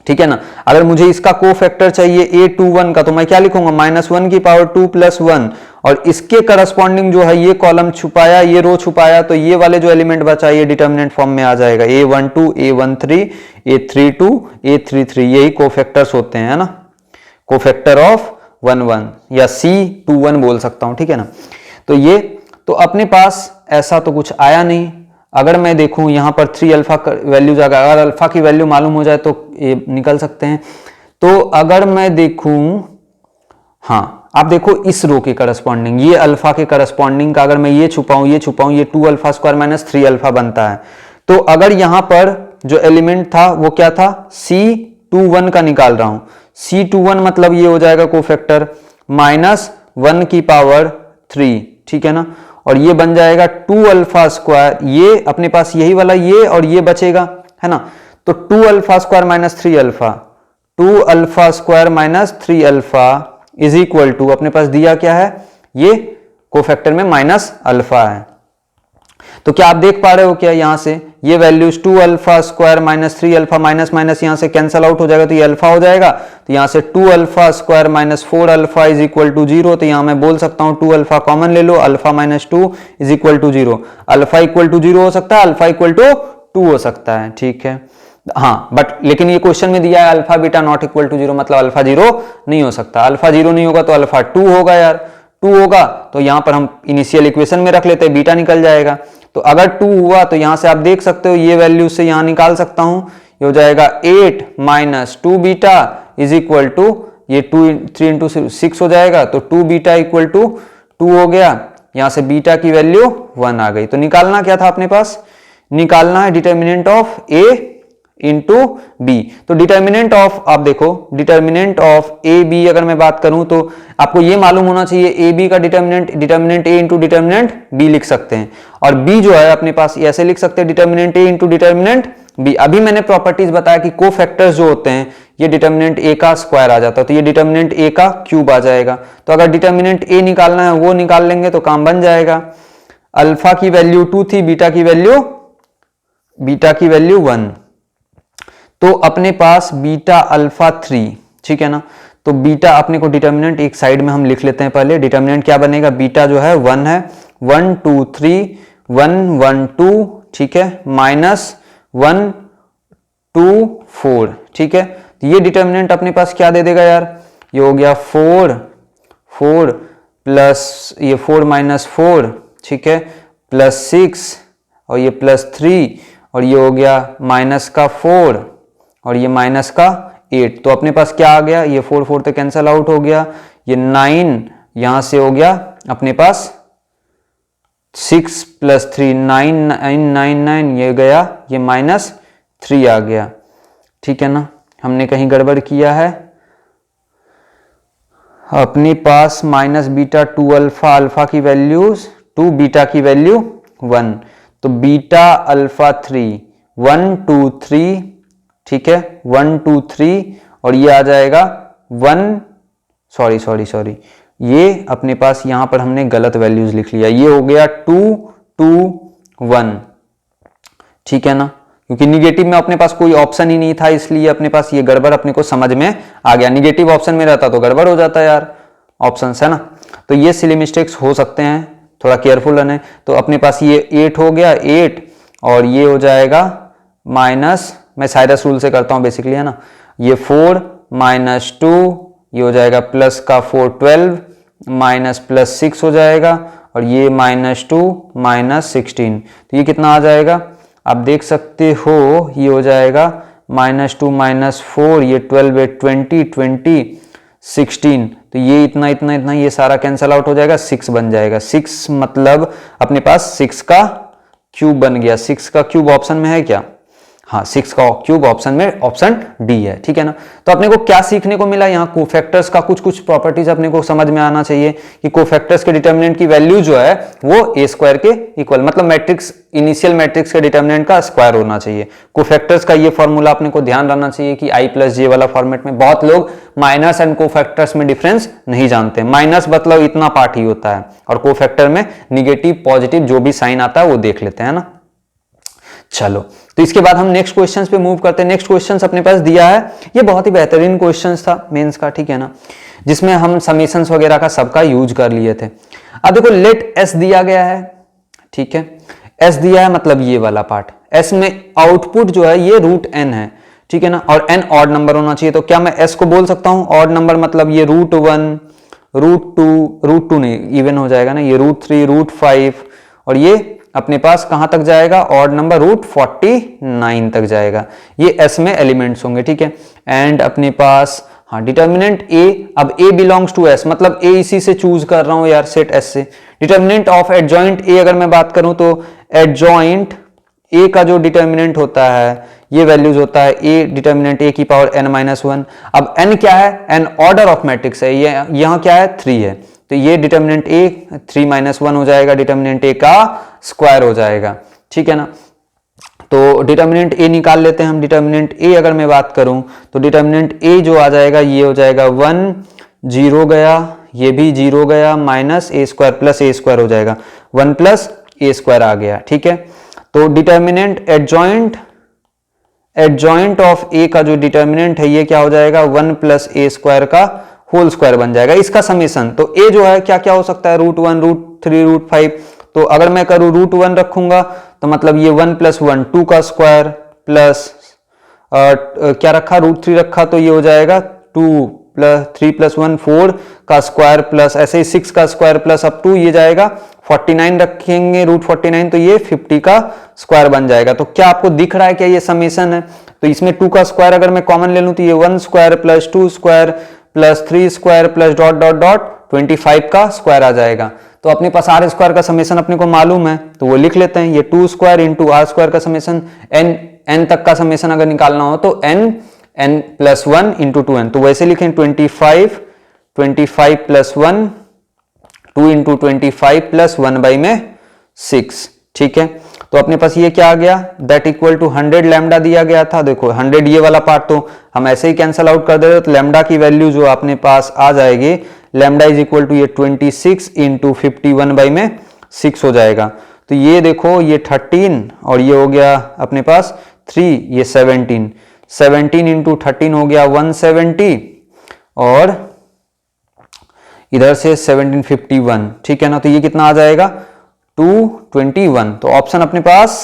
ठीक है ना। अगर मुझे इसका कोफैक्टर चाहिए A21 का, तो मैं क्या लिखूंगा, -1 की पावर 2 + 1, और इसके करस्पॉन्डिंग जो है ये कॉलम छुपाया, ये रो छुपाया, तो ये वाले जो एलिमेंट बचा ये डिटर्मिनेंट फॉर्म में आ जाएगा, A12 A13 A32 A33, यही कोफैक्टर्स होते हैं, है ना, कोफैक्टर ऑफ 1 या C21 बोल सकता हूं, ठीक है ना। तो ये तो अपने पास ऐसा तो कुछ आया नहीं। अगर मैं देखूं यहां पर 3 अल्फा वैल्यूज आ गया, अगर अल्फा की वैल्यू मालूम हो जाए तो ये निकल सकते हैं। तो अगर मैं देखूं, हाँ आप देखो इस रो के करस्पॉन्डिंग, ये अल्फा के करस्पॉन्डिंग का अगर मैं ये छुपाऊं ये 2 अल्फा स्क्वायर माइनस 3 अल्फा बनता है। तो अगर यहां पर जो एलिमेंट था वो क्या था, C21 का निकाल रहा हूं, C21 मतलब ये हो जाएगा कोफैक्टर -1 की पावर 3, ठीक है ना। और ये बन जाएगा 2 अल्फा स्क्वायर, ये अपने पास यही वाला ये और ये बचेगा, है ना। तो 2 alpha square minus 3 alpha, 2 alpha square minus 3 alpha is equal to, अपने पास दिया क्या है, ये कोफैक्टर में माइनस अल्फा है। तो क्या आप देख पा रहे हो क्या, यहां से ये values 2 alpha square minus 3 alpha minus minus यहां से कैंसल आउट हो जाएगा, तो ये अल्फा हो जाएगा। तो यहां से 2 alpha square minus 4 alpha is equal to 0। तो यहां मैं बोल सकता हूं 2 अल्फा कॉमन ले लो, alpha minus 2 is equal to 0। Alpha equal to 0 हो सकता है, अल्फा इक्वल टू 2 हो सकता है, ठीक है। हाँ बट लेकिन ये क्वेश्चन में दिया है alpha beta not equal to 0, मतलब अल्फा 0 नहीं हो सकता। अल्फा 0 नहीं होगा तो अल्फा 2 होगा यार, 2 होगा तो यहां पर हम इनिशियल इक्वेशन में रख लेते हैं, बीटा निकल जाएगा। तो अगर 2 हुआ तो यहां से आप देख सकते हो ये वैल्यू से यहां निकाल सकता हूं, ये हो जाएगा 8 minus 2 beta is equal to, ये 3 इंटू 6 हो जाएगा, तो 2 बीटा इक्वल टू 2 हो गया। यहां से बीटा की वैल्यू 1 आ गई। तो निकालना क्या था अपने पास, निकालना है determinant of A into B. तो डिटर्मिनेंट ऑफ, आप देखो डिटर्मिनेंट ऑफ ए बी अगर मैं बात करूं तो आपको ये मालूम होना चाहिए ए बी का डिटर्मिनेंट ए इंटू डिटर्मिनेंट बी लिख सकते हैं, और बी जो है अपने पास ऐसे लिख सकते हैं डिटर्मिनेंट ए इंटू डिटर्मिनेंट बी। अभी मैंने प्रॉपर्टीज बताया कि कोफैक्टर्स जो होते हैं ये डिटर्मिनेंट ए का स्क्वायर आ जाता है, तो ये डिटर्मिनेंट ए का क्यूब आ जाएगा। तो अगर डिटर्मिनेंट ए निकालना है वो निकाल लेंगे तो काम बन जाएगा। अल्फा की वैल्यू 2 थी, बीटा की वैल्यू 1, तो अपने पास बीटा अल्फा 3, ठीक है ना। तो बीटा अपने को डिटर्मिनेंट एक साइड में हम लिख लेते हैं पहले। डिटर्मिनेंट क्या बनेगा, बीटा जो है 1 है, 1 2 3 1 1 2, ठीक है, माइनस 1 2 4, ठीक है। तो ये डिटर्मिनेंट अपने पास क्या दे देगा यार, ये हो गया 4 प्लस ये 4 माइनस 4, ठीक है, प्लस 6 और ये प्लस 3 और ये हो गया माइनस का 4 और ये माइनस का 8। तो अपने पास क्या आ गया, ये 4 तो कैंसल आउट हो गया, ये 9 यहां से हो गया अपने पास 6 प्लस 3 9 9 9 9, ये गया, ये माइनस 3 आ गया, ठीक है ना। हमने कहीं गड़बड़ किया है, अपने पास माइनस बीटा 2 अल्फा, अल्फा की वैल्यूज 2, बीटा की वैल्यू 1, तो बीटा अल्फा 3 1 2 3, ठीक है, 1 2 3 और ये आ जाएगा 1, सॉरी ये अपने पास यहां पर हमने गलत वैल्यूज लिख लिया, ये हो गया 2 2 1, ठीक है ना, क्योंकि निगेटिव में अपने पास कोई ऑप्शन ही नहीं था, इसलिए अपने पास ये गड़बड़ अपने को समझ में आ गया। निगेटिव ऑप्शन में रहता तो गड़बड़ हो जाता यार ऑप्शन, है ना। तो ये सिली मिस्टेक्स हो सकते हैं, थोड़ा केयरफुल रहना। तो अपने पास ये 8 हो गया, 8 और ये हो जाएगा माइनस, मैं साइरस रूल से करता हूं बेसिकली, है ना, ये 4 माइनस 2, ये हो जाएगा प्लस का 4 12 माइनस प्लस 6 हो जाएगा और ये माइनस 2 माइनस 16, तो ये कितना आ जाएगा आप देख सकते हो, ये हो जाएगा माइनस 2 माइनस 4, ये 12 20 20 16, तो ये इतना इतना इतना ये सारा कैंसल आउट हो जाएगा, 6 बन जाएगा। 6 मतलब अपने पास 6 का क्यूब बन गया। 6 का क्यूब ऑप्शन में है क्या, हाँ 6 का क्यूब ऑप्शन में ऑप्शन डी है, ठीक है ना। तो अपने को क्या सीखने को मिला, यहाँ कोफैक्टर्स का कुछ प्रॉपर्टीज अपने को समझ में आना चाहिए कि कोफैक्टर्स के डिटर्मिनेंट की वैल्यू जो है वो ए स्क्वायर के इक्वल, मतलब मैट्रिक्स इनिशियल मैट्रिक्स के डिटर्मिनेंट का स्क्वायर होना चाहिए। कोफैक्टर्स का ये फॉर्मूला अपने को ध्यान रखना चाहिए कि आई प्लस जे वाला फॉर्मेट में। बहुत लोग माइनस एंड कोफैक्टर्स में डिफरेंस नहीं जानते। माइनस मतलब इतना पार्ट ही होता है और कोफैक्टर में निगेटिव पॉजिटिव जो भी साइन आता है वो देख लेते हैं ना। चलो, तो इसके बाद हम नेक्स्ट क्वेश्चंस पे मूव करते हैं। नेक्स्ट क्वेश्चंस अपने पास दिया है, ये बहुत ही बेहतरीन क्वेश्चंस था मेंस का, ठीक है ना, जिसमें हम समेशंस वगैरह का सबका यूज कर लिए थे। अब देखो लेट एस दिया गया है, ठीक है, एस दिया है मतलब ये वाला पार्ट, एस में आउटपुट जो है ये रूट एन है, ठीक है ना, और एन ऑड नंबर होना चाहिए। तो क्या मैं एस को बोल सकता हूं ऑड नंबर, मतलब ये √1 √2 नहीं इवन हो जाएगा ना, ये √3 √5 और ये अपने पास कहां तक जाएगा, ऑड नंबर √49 तक जाएगा। ये एस में एलिमेंट्स होंगे, ठीक है। एंड अपने पास हाँ डिटर्मिनेंट ए, अब ए बिलोंग्स टू एस, मतलब ए इसी से चूज कर रहा हूं यार, सेट एस से। डिटर्मिनेंट ऑफ एडजॉइंट ए अगर मैं बात करूं तो एडजॉइंट ए का जो डिटर्मिनेंट होता है ये वैल्यूज होता है ए डिटर्मिनेंट ए की पावर n-1। अब n क्या है, n ऑर्डर ऑफ मैट्रिक्स है, ये यहां क्या है 3 है, तो ये डिटर्मिनेंट ए 3-1 हो जाएगा, डिटर्मिनेंट ए का स्क्वायर हो जाएगा, ठीक है ना। तो डिटर्मिनेंट ए निकाल लेते हैं हम। डिटर्मिनेंट ए अगर मैं बात करूं तो डिटर्मिनेंट ए जो आ जाएगा ये हो जाएगा 1 0 गया, ये भी 0 गया, माइनस ए स्क्वायर प्लस ए स्क्वायर हो जाएगा, 1 प्लस ए स्क्वायर आ गया, ठीक है। तो डिटर्मिनेंट एडजॉइंट ऑफ ए का जो डिटर्मिनेंट है ये क्या हो जाएगा, 1 प्लस ए स्क्वायर का होल स्क्वायर बन जाएगा, इसका समेशन। तो ए जो है क्या क्या हो सकता है, √1 √3 √5। तो अगर मैं करूं √1 रखूंगा तो मतलब ये 1 + 1 2 का स्क्वायर प्लस क्या रखा, √3 रखा, तो ये हो जाएगा 2 + 3 + 1 4 का स्क्वायर प्लस ऐसे ही 6 का स्क्वायर प्लस अप टू ये जाएगा 49 रखेंगे √49, तो ये 50 का स्क्वायर बन जाएगा। तो क्या आपको दिख रहा है क्या ये समेशन है? तो इसमें 2 का स्क्वायर अगर मैं कॉमन ले लूं तो ये 1 square plus 2 square plus 3 square plus dot dot dot 25 का स्क्वायर आ जाएगा। तो अपने पास आर स्क्वायर का समेशन अपने को मालूम है, तो वो लिख लेते हैं। ये 2 स्क्वायर इंटू आर स्क्वायर का समेशन, एन तक का समेशन अगर निकालना हो तो n + 1 इंटू 2n, तो वैसे लिखें 25 + 1 2 इंटू 25 + 1 बाई में 6, ठीक है। तो अपने पास ये क्या आ गया, दैट इक्वल टू 100 लैम्डा दिया गया था। देखो 100 ये वाला पार्ट तो हम ऐसे ही कैंसिल आउट कर दे रहे, तो लैम्डा की वैल्यू जो अपने पास आ जाएगी, लैम्डा इज इक्वल टू ये 26 इंटू 51 बाई में 6 हो जाएगा। तो ये देखो ये 13 और ये हो गया अपने पास 3, ये 17 इंटू 13 हो गया 170 और इधर से 1751, ठीक है ना। तो ये कितना आ जाएगा 221। तो ऑप्शन अपने पास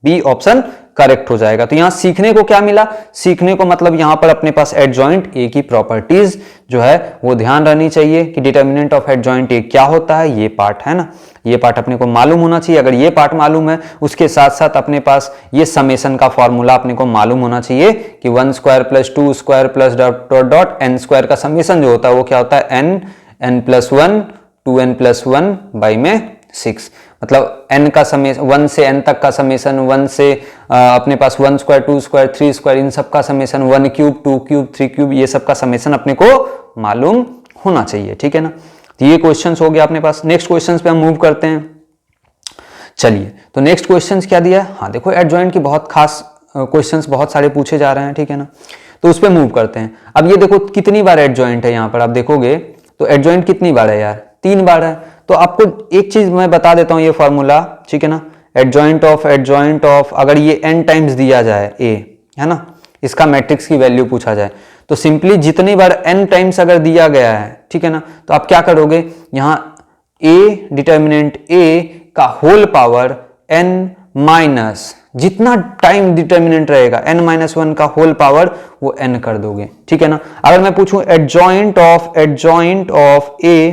बी ऑप्शन करेक्ट हो जाएगा। तो यहां सीखने को क्या मिला, सीखने को मतलब यहां पर अपने पास एडजॉइंट ए की प्रॉपर्टीज जो है वो ध्यान रहनी चाहिए कि डिटर्मिनेंट ऑफ एडजॉइंट ए क्या होता है, ये पार्ट है ना, ये पार्ट अपने को मालूम होना चाहिए। अगर ये पार्ट मालूम है उसके साथ साथ अपने पास ये समेशन का फॉर्मूला अपने को मालूम होना चाहिए कि 1 square plus 2 square plus dot dot dot n square का समेशन जो होता है वो क्या होता है n + 1 2n + 1 बाई में 6, मतलब n का समेशन 1 से n तक का समेशन, 1 से अपने पास 1 स्क्वायर 2 स्क्वायर 3 स्क्वायर इन सब का समेशन, 1 क्यूब 2 क्यूब 3 क्यूब ये सब का समेशन अपने को मालूम होना चाहिए, ठीक है ना। तो ये क्वेश्चंस हो गया अपने पास। नेक्स्ट क्वेश्चंस पे हम मूव करते हैं। चलिए तो नेक्स्ट क्वेश्चंस क्या दिया है, हाँ देखो एडजॉइंट की बहुत खास क्वेश्चंस बहुत सारे पूछे जा रहे हैं, ठीक है ना। तो उस पर मूव करते हैं। अब ये देखो कितनी बार एडजॉइंट है, यहाँ पर आप देखोगे तो एडजॉइंट कितनी बार है यार, 3 बार है। तो आपको एक चीज मैं बता देता हूं ये फॉर्मूला, ठीक है ना। एडजॉइंट ऑफ अगर ये n टाइम्स दिया जाए a, है ना, इसका मैट्रिक्स की वैल्यू पूछा जाए तो सिंपली जितनी बार n टाइम्स अगर दिया गया है, ठीक है ना, तो आप क्या करोगे, यहां a डिटर्मिनेंट a का होल पावर n माइनस जितना टाइम डिटर्मिनेंट रहेगा n-1 का होल पावर वो n कर दोगे, ठीक है ना। अगर मैं पूछूं एडजॉइंट ऑफ a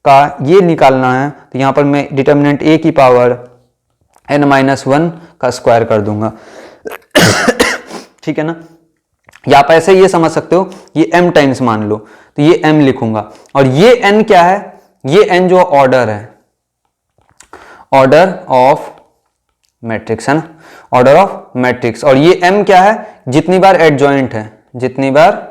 का ये निकालना है तो यहां पर मैं डिटर्मिनेंट a की पावर n-1 का स्क्वायर कर दूंगा ठीक है ना। या आप ऐसे ये समझ सकते हो ये m टाइम्स मान लो तो ये m लिखूंगा और ये n क्या है, ये n जो ऑर्डर है, ऑर्डर ऑफ मैट्रिक्स है ना, ऑर्डर ऑफ मैट्रिक्स। और ये m क्या है, जितनी बार एडजॉइंट है, जितनी बार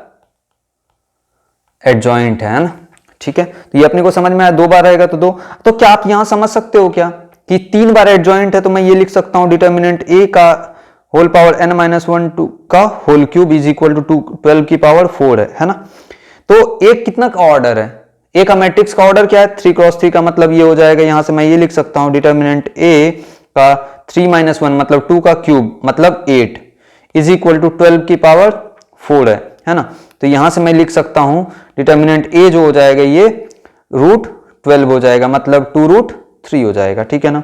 एडजॉइंट है ना, ठीक है। तो ये अपने को समझ में आया, 2 बार रहेगा तो 2। तो क्या आप यहां समझ सकते हो क्या कि 3 बार एडजॉइंट है तो मैं ये लिख सकता हूं डिटर्मिनेंट a का होल पावर n-1 का whole cube is equal to 12 की पावर 4 है ना। तो एक कितना का ऑर्डर है, a का मैट्रिक्स का ऑर्डर क्या है 3 × 3 का, मतलब ये हो जाएगा, यहां से मैं ये लिख सकता हूं डिटर्मिनेंट a का 3-1 मतलब 2 का क्यूब मतलब 8 इज इक्वल टू 12 की पावर 4 है ना। तो यहां से मैं लिख सकता हूं डिटर्मिनेंट a जो हो जाएगा ये √12 हो जाएगा, मतलब 2√3 हो जाएगा, ठीक है ना।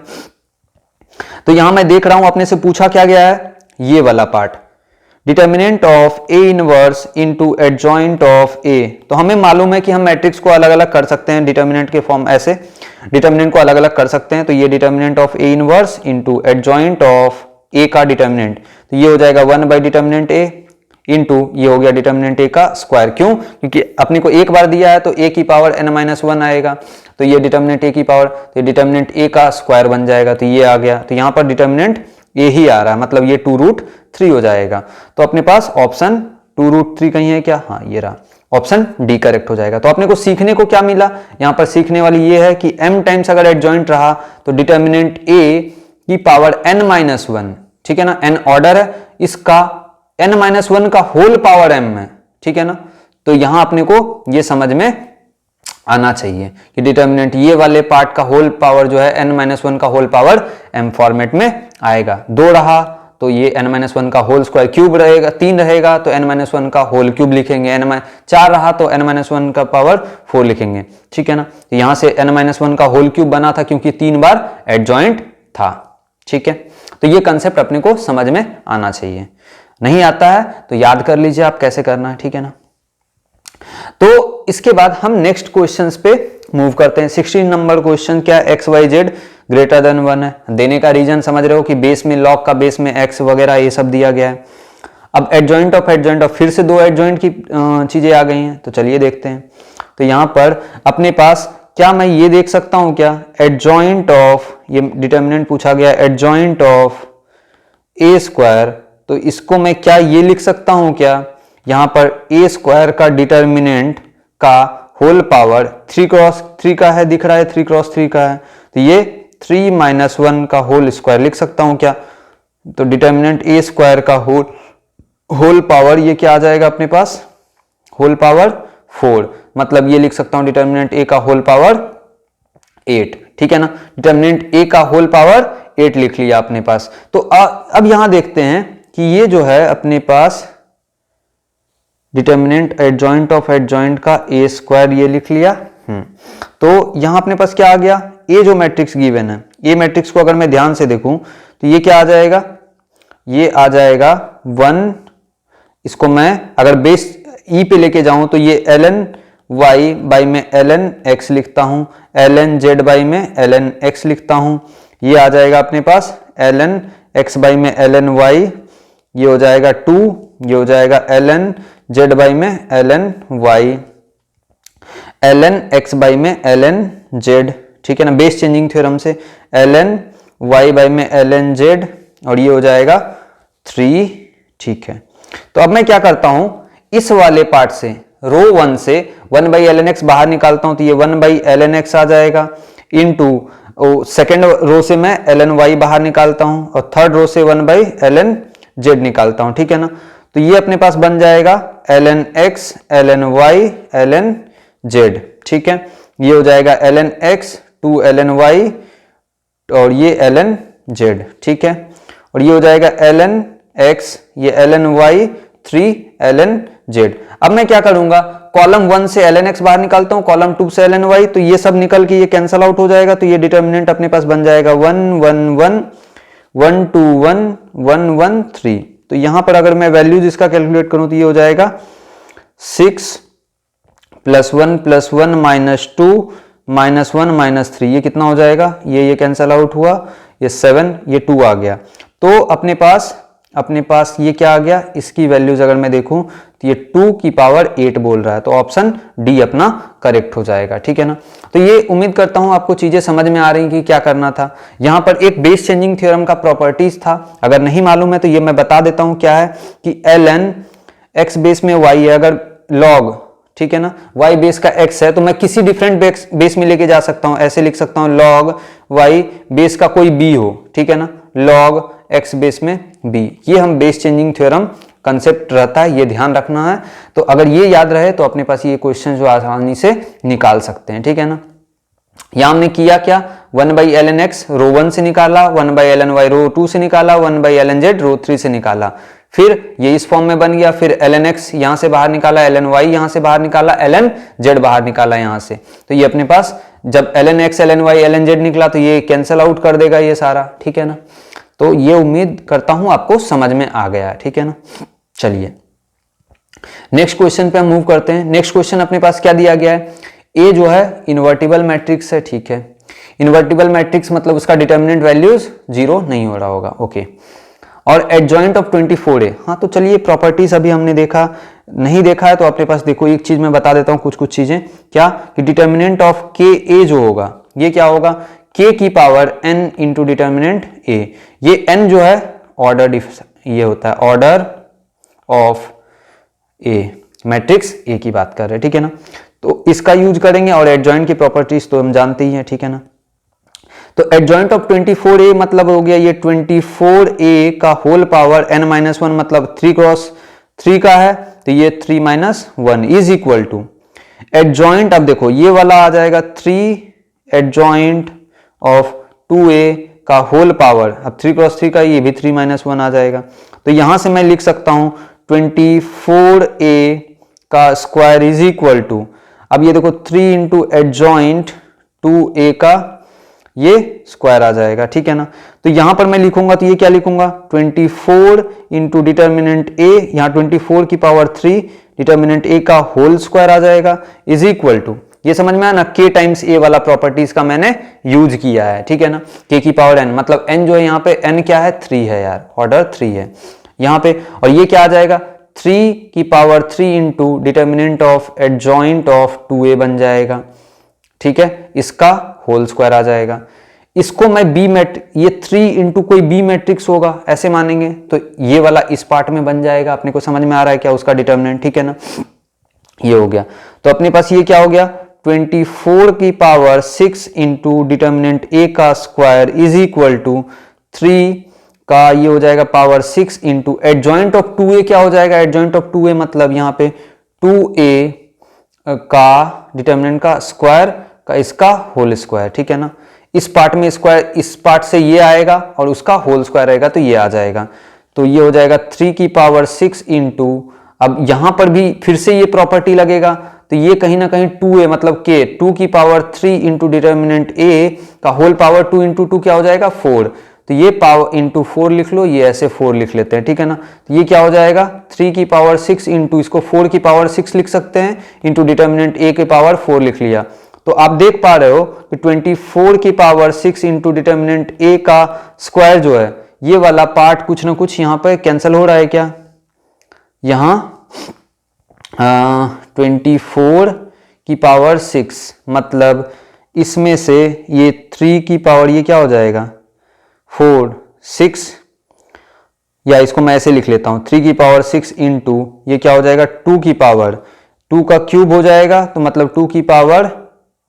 तो यहां मैं देख रहा हूं अपने से पूछा क्या गया है, ये वाला part determinant of a inverse into adjoint of a। तो हमें मालूम है कि हम मैट्रिक्स को अलग अलग कर सकते हैं, डिटर्मिनेंट के फॉर्म ऐसे डिटर्मिनेंट को अलग अलग कर सकते हैं। तो ये determinant of a inverse into adjoint of a का डिटर्मिनेंट, तो ये हो जाएगा 1 बाई डिटर्मिनेंट a इनटू ये हो गया डिटर्मिनेंट a का स्क्वायर। क्यों, क्योंकि अपने को एक बार दिया है तो a की पावर n-1 आएगा, तो ये डिटर्मिनेंट a की पावर, तो डिटर्मिनेंट a का स्क्वायर बन जाएगा, तो ये आ गया। तो यहां पर डिटर्मिनेंट a ही आ रहा है, मतलब ये 2√3 हो जाएगा। तो अपने पास ऑप्शन 2√3 कहीं है क्या, हाँ ये रहा, ऑप्शन डी करेक्ट हो जाएगा। तो अपने को सीखने को क्या मिला, यहां पर सीखने वाली ये है कि m टाइम्स अगर एडजॉइंट रहा तो डिटर्मिनेंट a की पावर n-1, ठीक है ना, n ऑर्डर है, इसका n-1 का होल पावर m है, ठीक है ना। तो यहां अपने को ये समझ में आना चाहिए कि डिटर्मिनेंट ये वाले पार्ट का होल पावर जो है n-1 का होल पावर m फॉर्मेट में आएगा। 2 रहा तो ये n-1 का होल स्क्वायर क्यूब रहेगा, 3 रहेगा तो n-1 का होल क्यूब लिखेंगे, 4 रहा तो n-1 का पावर 4 लिखेंगे, ठीक है ना। तो यहां से n-1 का होल क्यूब बना था क्योंकि 3 बार एडजॉइंट था, ठीक है। तो ये कंसेप्ट अपने को समझ में आना चाहिए। नहीं आता है तो याद कर लीजिए आप कैसे करना है, ठीक है ना। तो इसके बाद हम नेक्स्ट क्वेश्चंस पे मूव करते हैं। 16 नंबर क्वेश्चन क्या, X Y Z greater than 1 है। देने का रीजन समझ रहे हो कि बेस में लॉग का बेस में एक्स वगैरह ये सब दिया गया है। अब एडजॉइंट ऑफ फिर से दो एडजॉइंट की चीजें आ गई हैं, तो चलिए देखते हैं। तो यहां पर अपने पास क्या मैं ये देख सकता हूं क्या, एडजॉइंट ऑफ, ये डिटर्मिनेंट पूछा गया, एडजॉइंट ऑफ ए स्क्वायर, तो इसको मैं क्या ये लिख सकता हूं क्या, यहां पर ए स्क्वायर का डिटर्मिनेंट का होल पावर 3 क्रॉस 3 का है, दिख रहा है 3 क्रॉस 3 का है, तो ये 3 - 1 का होल स्क्वायर लिख सकता हूं क्या। तो डिटर्मिनेंट ए स्क्वायर का होल पावर ये क्या आ जाएगा अपने पास, होल पावर 4, मतलब ये लिख सकता हूं डिटर्मिनेंट ए का होल पावर 8, ठीक है ना। डिटर्मिनेंट ए का होल पावर 8 लिख लिया अपने पास। तो अब यहां देखते हैं कि ये जो है अपने पास डिटर्मिनेंट एडजॉइंट ऑफ एडजॉइंट का ए स्क्वायर ये लिख लिया। तो यहां अपने पास क्या आ गया, ए जो मैट्रिक्स गिवन है, ए मैट्रिक्स को अगर मैं ध्यान से देखूं तो ये क्या आ जाएगा, ये आ जाएगा 1, इसको मैं अगर बेस ई पे लेके जाऊं तो ये ln y बाई में ln x लिखता हूं, ln z बाई में ln x लिखता हूं, ये आ जाएगा अपने पास ln x बाई में ln y, ये हो जाएगा 2, ये हो जाएगा ln z बाई में ln y, ln x by में ln z, ठीक है ना, बेस चेंजिंग थ्योरम से ln y बाई में ln z, और ये हो जाएगा 3, ठीक है। तो अब मैं क्या करता हूं, इस वाले पार्ट से रो 1 से 1 बाई ln x बाहर निकालता हूं, तो ये 1 बाई ln x आ जाएगा, इनटू सेकेंड रो से मैं ln y बाहर निकालता हूं, और थर्ड रो से 1 बाई ln z निकालता हूं, ठीक है ना। तो ये अपने पास बन जाएगा ln x ln y ln z, ठीक है, ये हो जाएगा ln x 2 ln y और ये ln z, ठीक है, और ये हो जाएगा ln x, ये ln y 3 ln z। अब मैं क्या करूंगा, कॉलम 1 से ln x बाहर निकालता हूं, कॉलम 2 से ln y, तो ये सब निकल के ये कैंसल आउट हो जाएगा, तो ये डिटर्मिनेंट अपने पास बन जाएगा 1 1 1 1 2 1 1 1 3। तो यहां पर अगर मैं वैल्यूज इसका कैलकुलेट करूं तो ये हो जाएगा 6 + 1 + 1 - 2 -1 - 3, ये कितना हो जाएगा, ये कैंसल आउट हुआ, ये 7, ये 2 आ गया। तो अपने पास ये क्या आ गया, इसकी वैल्यूज अगर मैं देखूं तो ये 2 की पावर 8 बोल रहा है, तो ऑप्शन डी अपना करेक्ट हो जाएगा, ठीक है ना। तो ये उम्मीद करता हूं आपको चीजें समझ में आ रही कि क्या करना था। यहां पर एक बेस चेंजिंग थ्योरम का प्रॉपर्टीज था, अगर नहीं मालूम है तो ये मैं बता देता हूं क्या है कि ln x बेस में y है, अगर log, ठीक है ना, y बेस का x है, तो मैं किसी डिफरेंट बेस में लेके जा सकता हूं, ऐसे लिख सकता हूं log y बेस का कोई b हो, ठीक है ना, log x बेस में b, ये हम बेस चेंजिंग थ्योरम कंसेप्ट रहता है, ये ध्यान रखना है। तो अगर ये याद रहे तो अपने पास ये क्वेश्चन जो आसानी से निकाल सकते हैं, ठीक है ना। यहां हमने किया क्या, 1 बाई ln x रो 1 से निकाला, 1 बाई ln y रो 2 से निकाला, 1 बाई ln z रो 3 से निकाला, फिर ये इस फॉर्म में बन गया, फिर ln x यहां से बाहर निकाला, ln y यहां से बाहर निकाला, ln z बाहर निकाला यहां से, तो ये अपने पास जब ln x ln y ln z निकला तो ये कैंसल आउट कर देगा ये सारा, ठीक है ना। तो ये उम्मीद करता हूं आपको समझ में आ गया है, ठीक है ना। चलिए नेक्स्ट क्वेश्चन पे हम मूव करते हैं। नेक्स्ट क्वेश्चन अपने पास क्या दिया गया है, ए जो है इन्वर्टिबल मैट्रिक्स है, ठीक है, इन्वर्टिबल मैट्रिक्स मतलब उसका डिटर्मिनेंट वैल्यूज 0 नहीं हो रहा होगा, ओके, और एडजॉइंट ऑफ 24a। हाँ तो चलिए प्रॉपर्टीज अभी हमने देखा, नहीं देखा है तो अपने पास देखो एक चीज मैं बता देता हूं, कुछ चीजें क्या कि डिटर्मिनेंट ऑफ के ए जो होगा ये क्या होगा, k की power n into determinant a, ये n जो है ऑर्डर ये होता है order of a, matrix a की बात कर रहे हैं, ठीक है ना। तो इसका यूज करेंगे, और एडजॉइंट की प्रॉपर्टीज तो हम जानते ही हैं, ठीक है ना। तो एडजॉइंट ऑफ 24a मतलब हो गया ये 24a का होल पावर n - 1 मतलब 3 क्रॉस 3 का है, तो ये 3 - 1 इज इक्वल टू एडजॉइंट, अब देखो ये वाला आ जाएगा 3 एडजॉइंट ऑफ 2a का होल पावर, अब 3 क्रॉस 3 का ये भी 3 - 1 आ जाएगा, तो यहां से मैं लिख सकता हूं 24a का स्क्वायर इज इक्वल टू, अब ये देखो 3 इंटू एडजॉइंट 2a का ये स्क्वायर आ जाएगा, ठीक है ना। तो यहां पर मैं लिखूंगा तो ये क्या लिखूंगा 24 इंटू डिटर्मिनेंट ए, यहाँ 24 की पावर 3 डिटर्मिनेंट ए का होल स्क्वायर आ जाएगा, इज इक्वल टू, ये समझ में आया ना, k टाइम्स a वाला प्रॉपर्टीज का मैंने यूज किया है, ठीक है ना। k की पावर n, मतलब n जो है यहाँ पे n क्या है 3 है यार, ऑर्डर 3 है यहाँ पे। और ये क्या आ जाएगा 3 की power 3 into determinant of adjoint of 2a बन जाएगा, ठीक है, इसका होल स्क्वायर आ जाएगा। इसको मैं बी ये 3 इंटू कोई बी मैट्रिक्स होगा ऐसे मानेंगे तो ये वाला इस पार्ट में बन जाएगा। अपने को समझ में आ रहा है क्या उसका डिटर्मिनेंट, ठीक है ना। ये हो गया, तो अपने पास ये क्या हो गया 24 की पावर 6 इंटू डिटर्मिनेंट ए का स्क्वायर इज इक्वल टू 3 का ये हो जाएगा power 6 into adjoint of 2a क्या हो जाएगा, एडजॉइंट ऑफ 2a मतलब यहाँ पे 2a का डिटर्मिनेंट का स्क्वायर का इसका होल स्क्वायर, ठीक है ना। इस पार्ट में स्क्वायर, इस पार्ट से ये आएगा और उसका होल स्क्वायर रहेगा तो ये आ जाएगा। तो ये हो जाएगा 3 की पावर 6 इंटू, अब यहां पर भी फिर से ये प्रॉपर्टी लगेगा तो ये कहीं ना कहीं 2a मतलब k 2 की पावर 3 इंटू डिटर्मिनेंट a का होल पावर 2 इंटू 2 क्या हो जाएगा 4, तो ये पावर इंटू 4 लिख लो, ये ऐसे 4 लिख लेते हैं, ठीक है ना। तो ये क्या हो जाएगा 3 की पावर 6 इंटू, इसको 4 की पावर 6 लिख सकते हैं, इंटू डिटर्मिनेंट a के पावर 4 लिख लिया। तो आप देख पा रहे हो कि 24 की पावर 6 इंटू डिटर्मिनेंट a का स्क्वायर जो है ये वाला पार्ट कुछ ना कुछ यहाँ पे कैंसिल हो रहा है क्या, यहाँ 24 की पावर 6 मतलब इसमें से ये 3 की पावर ये क्या हो जाएगा 4 6, या इसको मैं ऐसे लिख लेता हूं 3 की पावर 6 इंटू ये क्या हो जाएगा 2 की पावर 2 का क्यूब हो जाएगा, तो मतलब 2 की पावर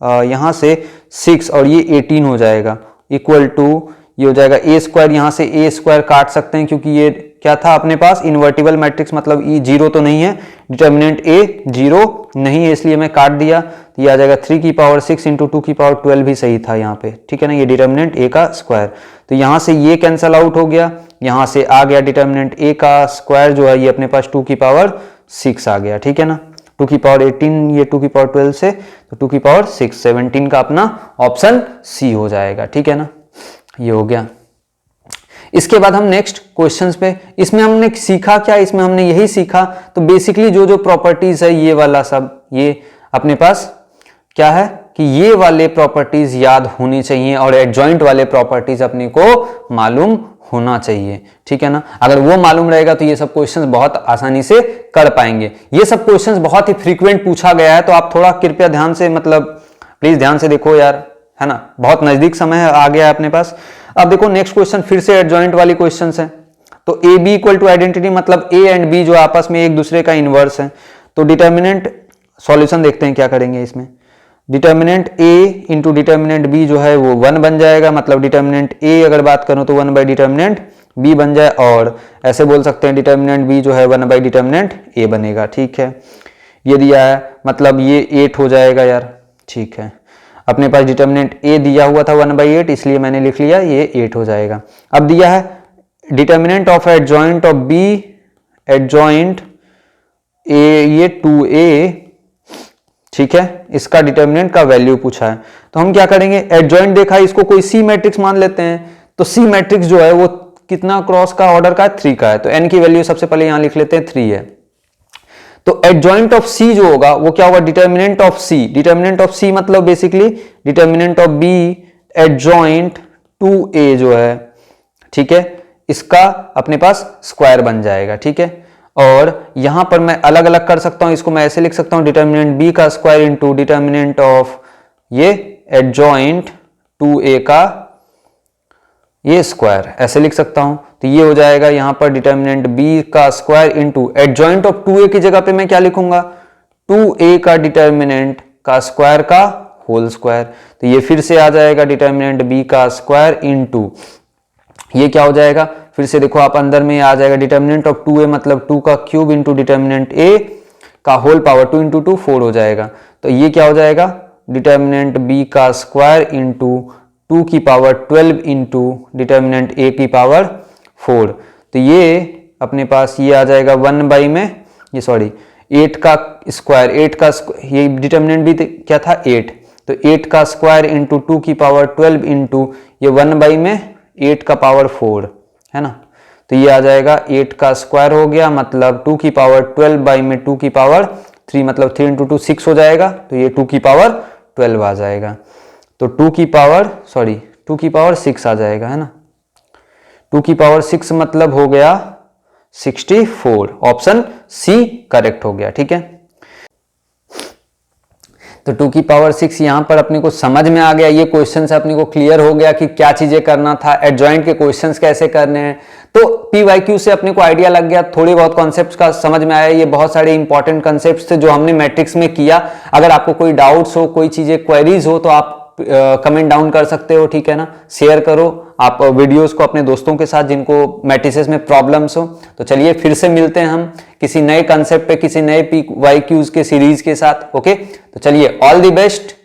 यहां से 6 और ये 18 हो जाएगा, इक्वल टू ये हो जाएगा a स्क्वायर, यहां से a स्क्वायर काट सकते हैं क्योंकि ये क्या था अपने पास इन्वर्टिबल मैट्रिक्स, मतलब ये जीरो तो नहीं है, डिटर्मिनेंट a जीरो नहीं है इसलिए मैं काट दिया। तो ये आ जाएगा 3 की पावर 6 इंटू 2 की पावर 12 भी सही था यहाँ पे, ठीक है ना, ये डिटर्मिनेंट a का स्क्वायर। तो यहाँ से ये कैंसल आउट हो गया, यहाँ से आ गया डिटर्मिनेंट a का स्क्वायर जो है ये अपने पास 2 की पावर 6 आ गया, ठीक है ना। 2 की पावर 18 ये 2 की पावर 12 से, तो 2 की पावर 6 17 का अपना ऑप्शन सी हो जाएगा, ठीक है ना। ये हो गया। इसके बाद हम नेक्स्ट क्वेश्चंस पे, इसमें हमने सीखा क्या, इसमें हमने यही सीखा, तो बेसिकली जो जो प्रॉपर्टीज है ये वाला सब ये अपने पास क्या है कि ये वाले प्रॉपर्टीज याद होनी चाहिए और एडजॉइंट वाले प्रॉपर्टीज अपने को मालूम होना चाहिए, ठीक है ना। अगर वो मालूम रहेगा तो ये सब क्वेश्चंस बहुत आसानी से कर पाएंगे। ये सब क्वेश्चंस बहुत ही फ्रीक्वेंट पूछा गया है, तो आप थोड़ा कृपया ध्यान से, मतलब प्लीज ध्यान से देखो यार, है ना, बहुत नजदीक समय आ गया है अपने पास। अब देखो नेक्स्ट क्वेश्चन फिर से एडजॉइंट वाली क्वेश्चन है। तो A B equal to identity, मतलब ए एंड बी जो आपस में एक दूसरे का इनवर्स है। तो डिटर्मिनेंट सॉल्यूशन देखते हैं क्या करेंगे इसमें। Determinant a into determinant b जो है वो 1 बन जाएगा, मतलब डिटर्मिनेंट a अगर बात करूं तो 1 बाई डिटर्मिनेंट b बन जाए, और ऐसे बोल सकते हैं डिटर्मिनेंट b जो है 1 बाई डिटर्मिनेंट a बनेगा, ठीक है। ये दिया है मतलब ये 8 हो जाएगा यार, ठीक है। अपने पास डिटर्मिनेंट a दिया हुआ था 1/8 इसलिए मैंने लिख लिया ये 8 हो जाएगा। अब दिया है determinant of adjoint of b adjoint a ये 2a, ठीक है, इसका डिटर्मिनेंट का वैल्यू पूछा है। तो हम क्या करेंगे, एडजॉइंट देखा है, इसको कोई सी मैट्रिक्स मान लेते हैं। तो सी मैट्रिक्स जो है वो कितना क्रॉस का ऑर्डर का है 3 का है, तो n की वैल्यू सबसे पहले यहां लिख लेते हैं 3 है। तो एडजॉइंट ऑफ c जो होगा वो क्या होगा determinant of c, determinant of c मतलब basically determinant of b adjoint 2a जो है, ठीक है, इसका अपने पास स्क्वायर बन जाएगा, ठीक है। और यहां पर मैं अलग अलग कर सकता हूं, इसको मैं ऐसे लिख सकता हूं डिटर्मिनेंट b का स्क्वायर इंटू डिटर्मिनेंट ऑफ ये एडजॉइंट 2a का ये स्क्वायर, ऐसे लिख सकता हूं। तो ये हो जाएगा यहां पर डिटर्मिनेंट b का square into adjoint of 2a की जगह पे मैं क्या लिखूंगा 2a का डिटर्मिनेंट का स्क्वायर का होल स्क्वायर। तो ये फिर से आ जाएगा डिटर्मिनेंट b का स्क्वायर इंटू ये क्या हो जाएगा, फिर से देखो आप अंदर में आ जाएगा डिटर्मिनेंट ऑफ 2a मतलब 2 का क्यूब इंटू डिटर्मिनेंट a का होल पावर 2 इंटू 2 4 हो जाएगा। तो ये क्या हो जाएगा डिटर्मिनेंट b का स्क्वायर इंटू 2 की पावर 12 इंटू डिटर्मिनेंट a की पावर 4। तो ये अपने पास ये आ जाएगा 1 बाई में ये सॉरी 8 का स्क्वायर, 8 का ये डिटर्मिनेंट भी क्या था 8, तो 8 का स्क्वायर इंटू 2 की पावर 12 इंटू ये 1 बाई में 8 का पावर 4 है ना, तो ये आ जाएगा 8 का स्क्वायर हो गया मतलब 2 की पावर 12 बाई में 2 की पावर 3 मतलब 3 इंटू 2 6 हो जाएगा, तो ये 2 की पावर 12 आ जाएगा। तो 2 की पावर 6 आ जाएगा है ना, 2 की पावर 6 मतलब हो गया 64। ऑप्शन सी करेक्ट हो गया। ठीक है, तो 2 की पावर 6 यहां पर अपने को समझ में आ गया, ये क्वेश्चन से अपने को क्लियर हो गया कि क्या चीजें करना था, एडजॉइंट के क्वेश्चंस कैसे करने हैं। तो पीवाईक्यू से अपने को आइडिया लग गया, थोड़ी बहुत कॉन्सेप्ट्स का समझ में आया। ये बहुत सारे इंपॉर्टेंट कॉन्सेप्ट्स थे जो हमने मैट्रिक्स में किया। अगर आपको कोई डाउट्स हो, कोई चीजें क्वेरीज हो तो आप कमेंट डाउन कर सकते हो। ठीक है ना, शेयर करो आप वीडियोस को अपने दोस्तों के साथ जिनको मैट्रिसेस में प्रॉब्लम्स हो। तो चलिए फिर से मिलते हैं हम किसी नए कंसेप्ट पे, किसी नए पीवाईक्यूज के सीरीज के साथ। ओके, तो चलिए ऑल द बेस्ट।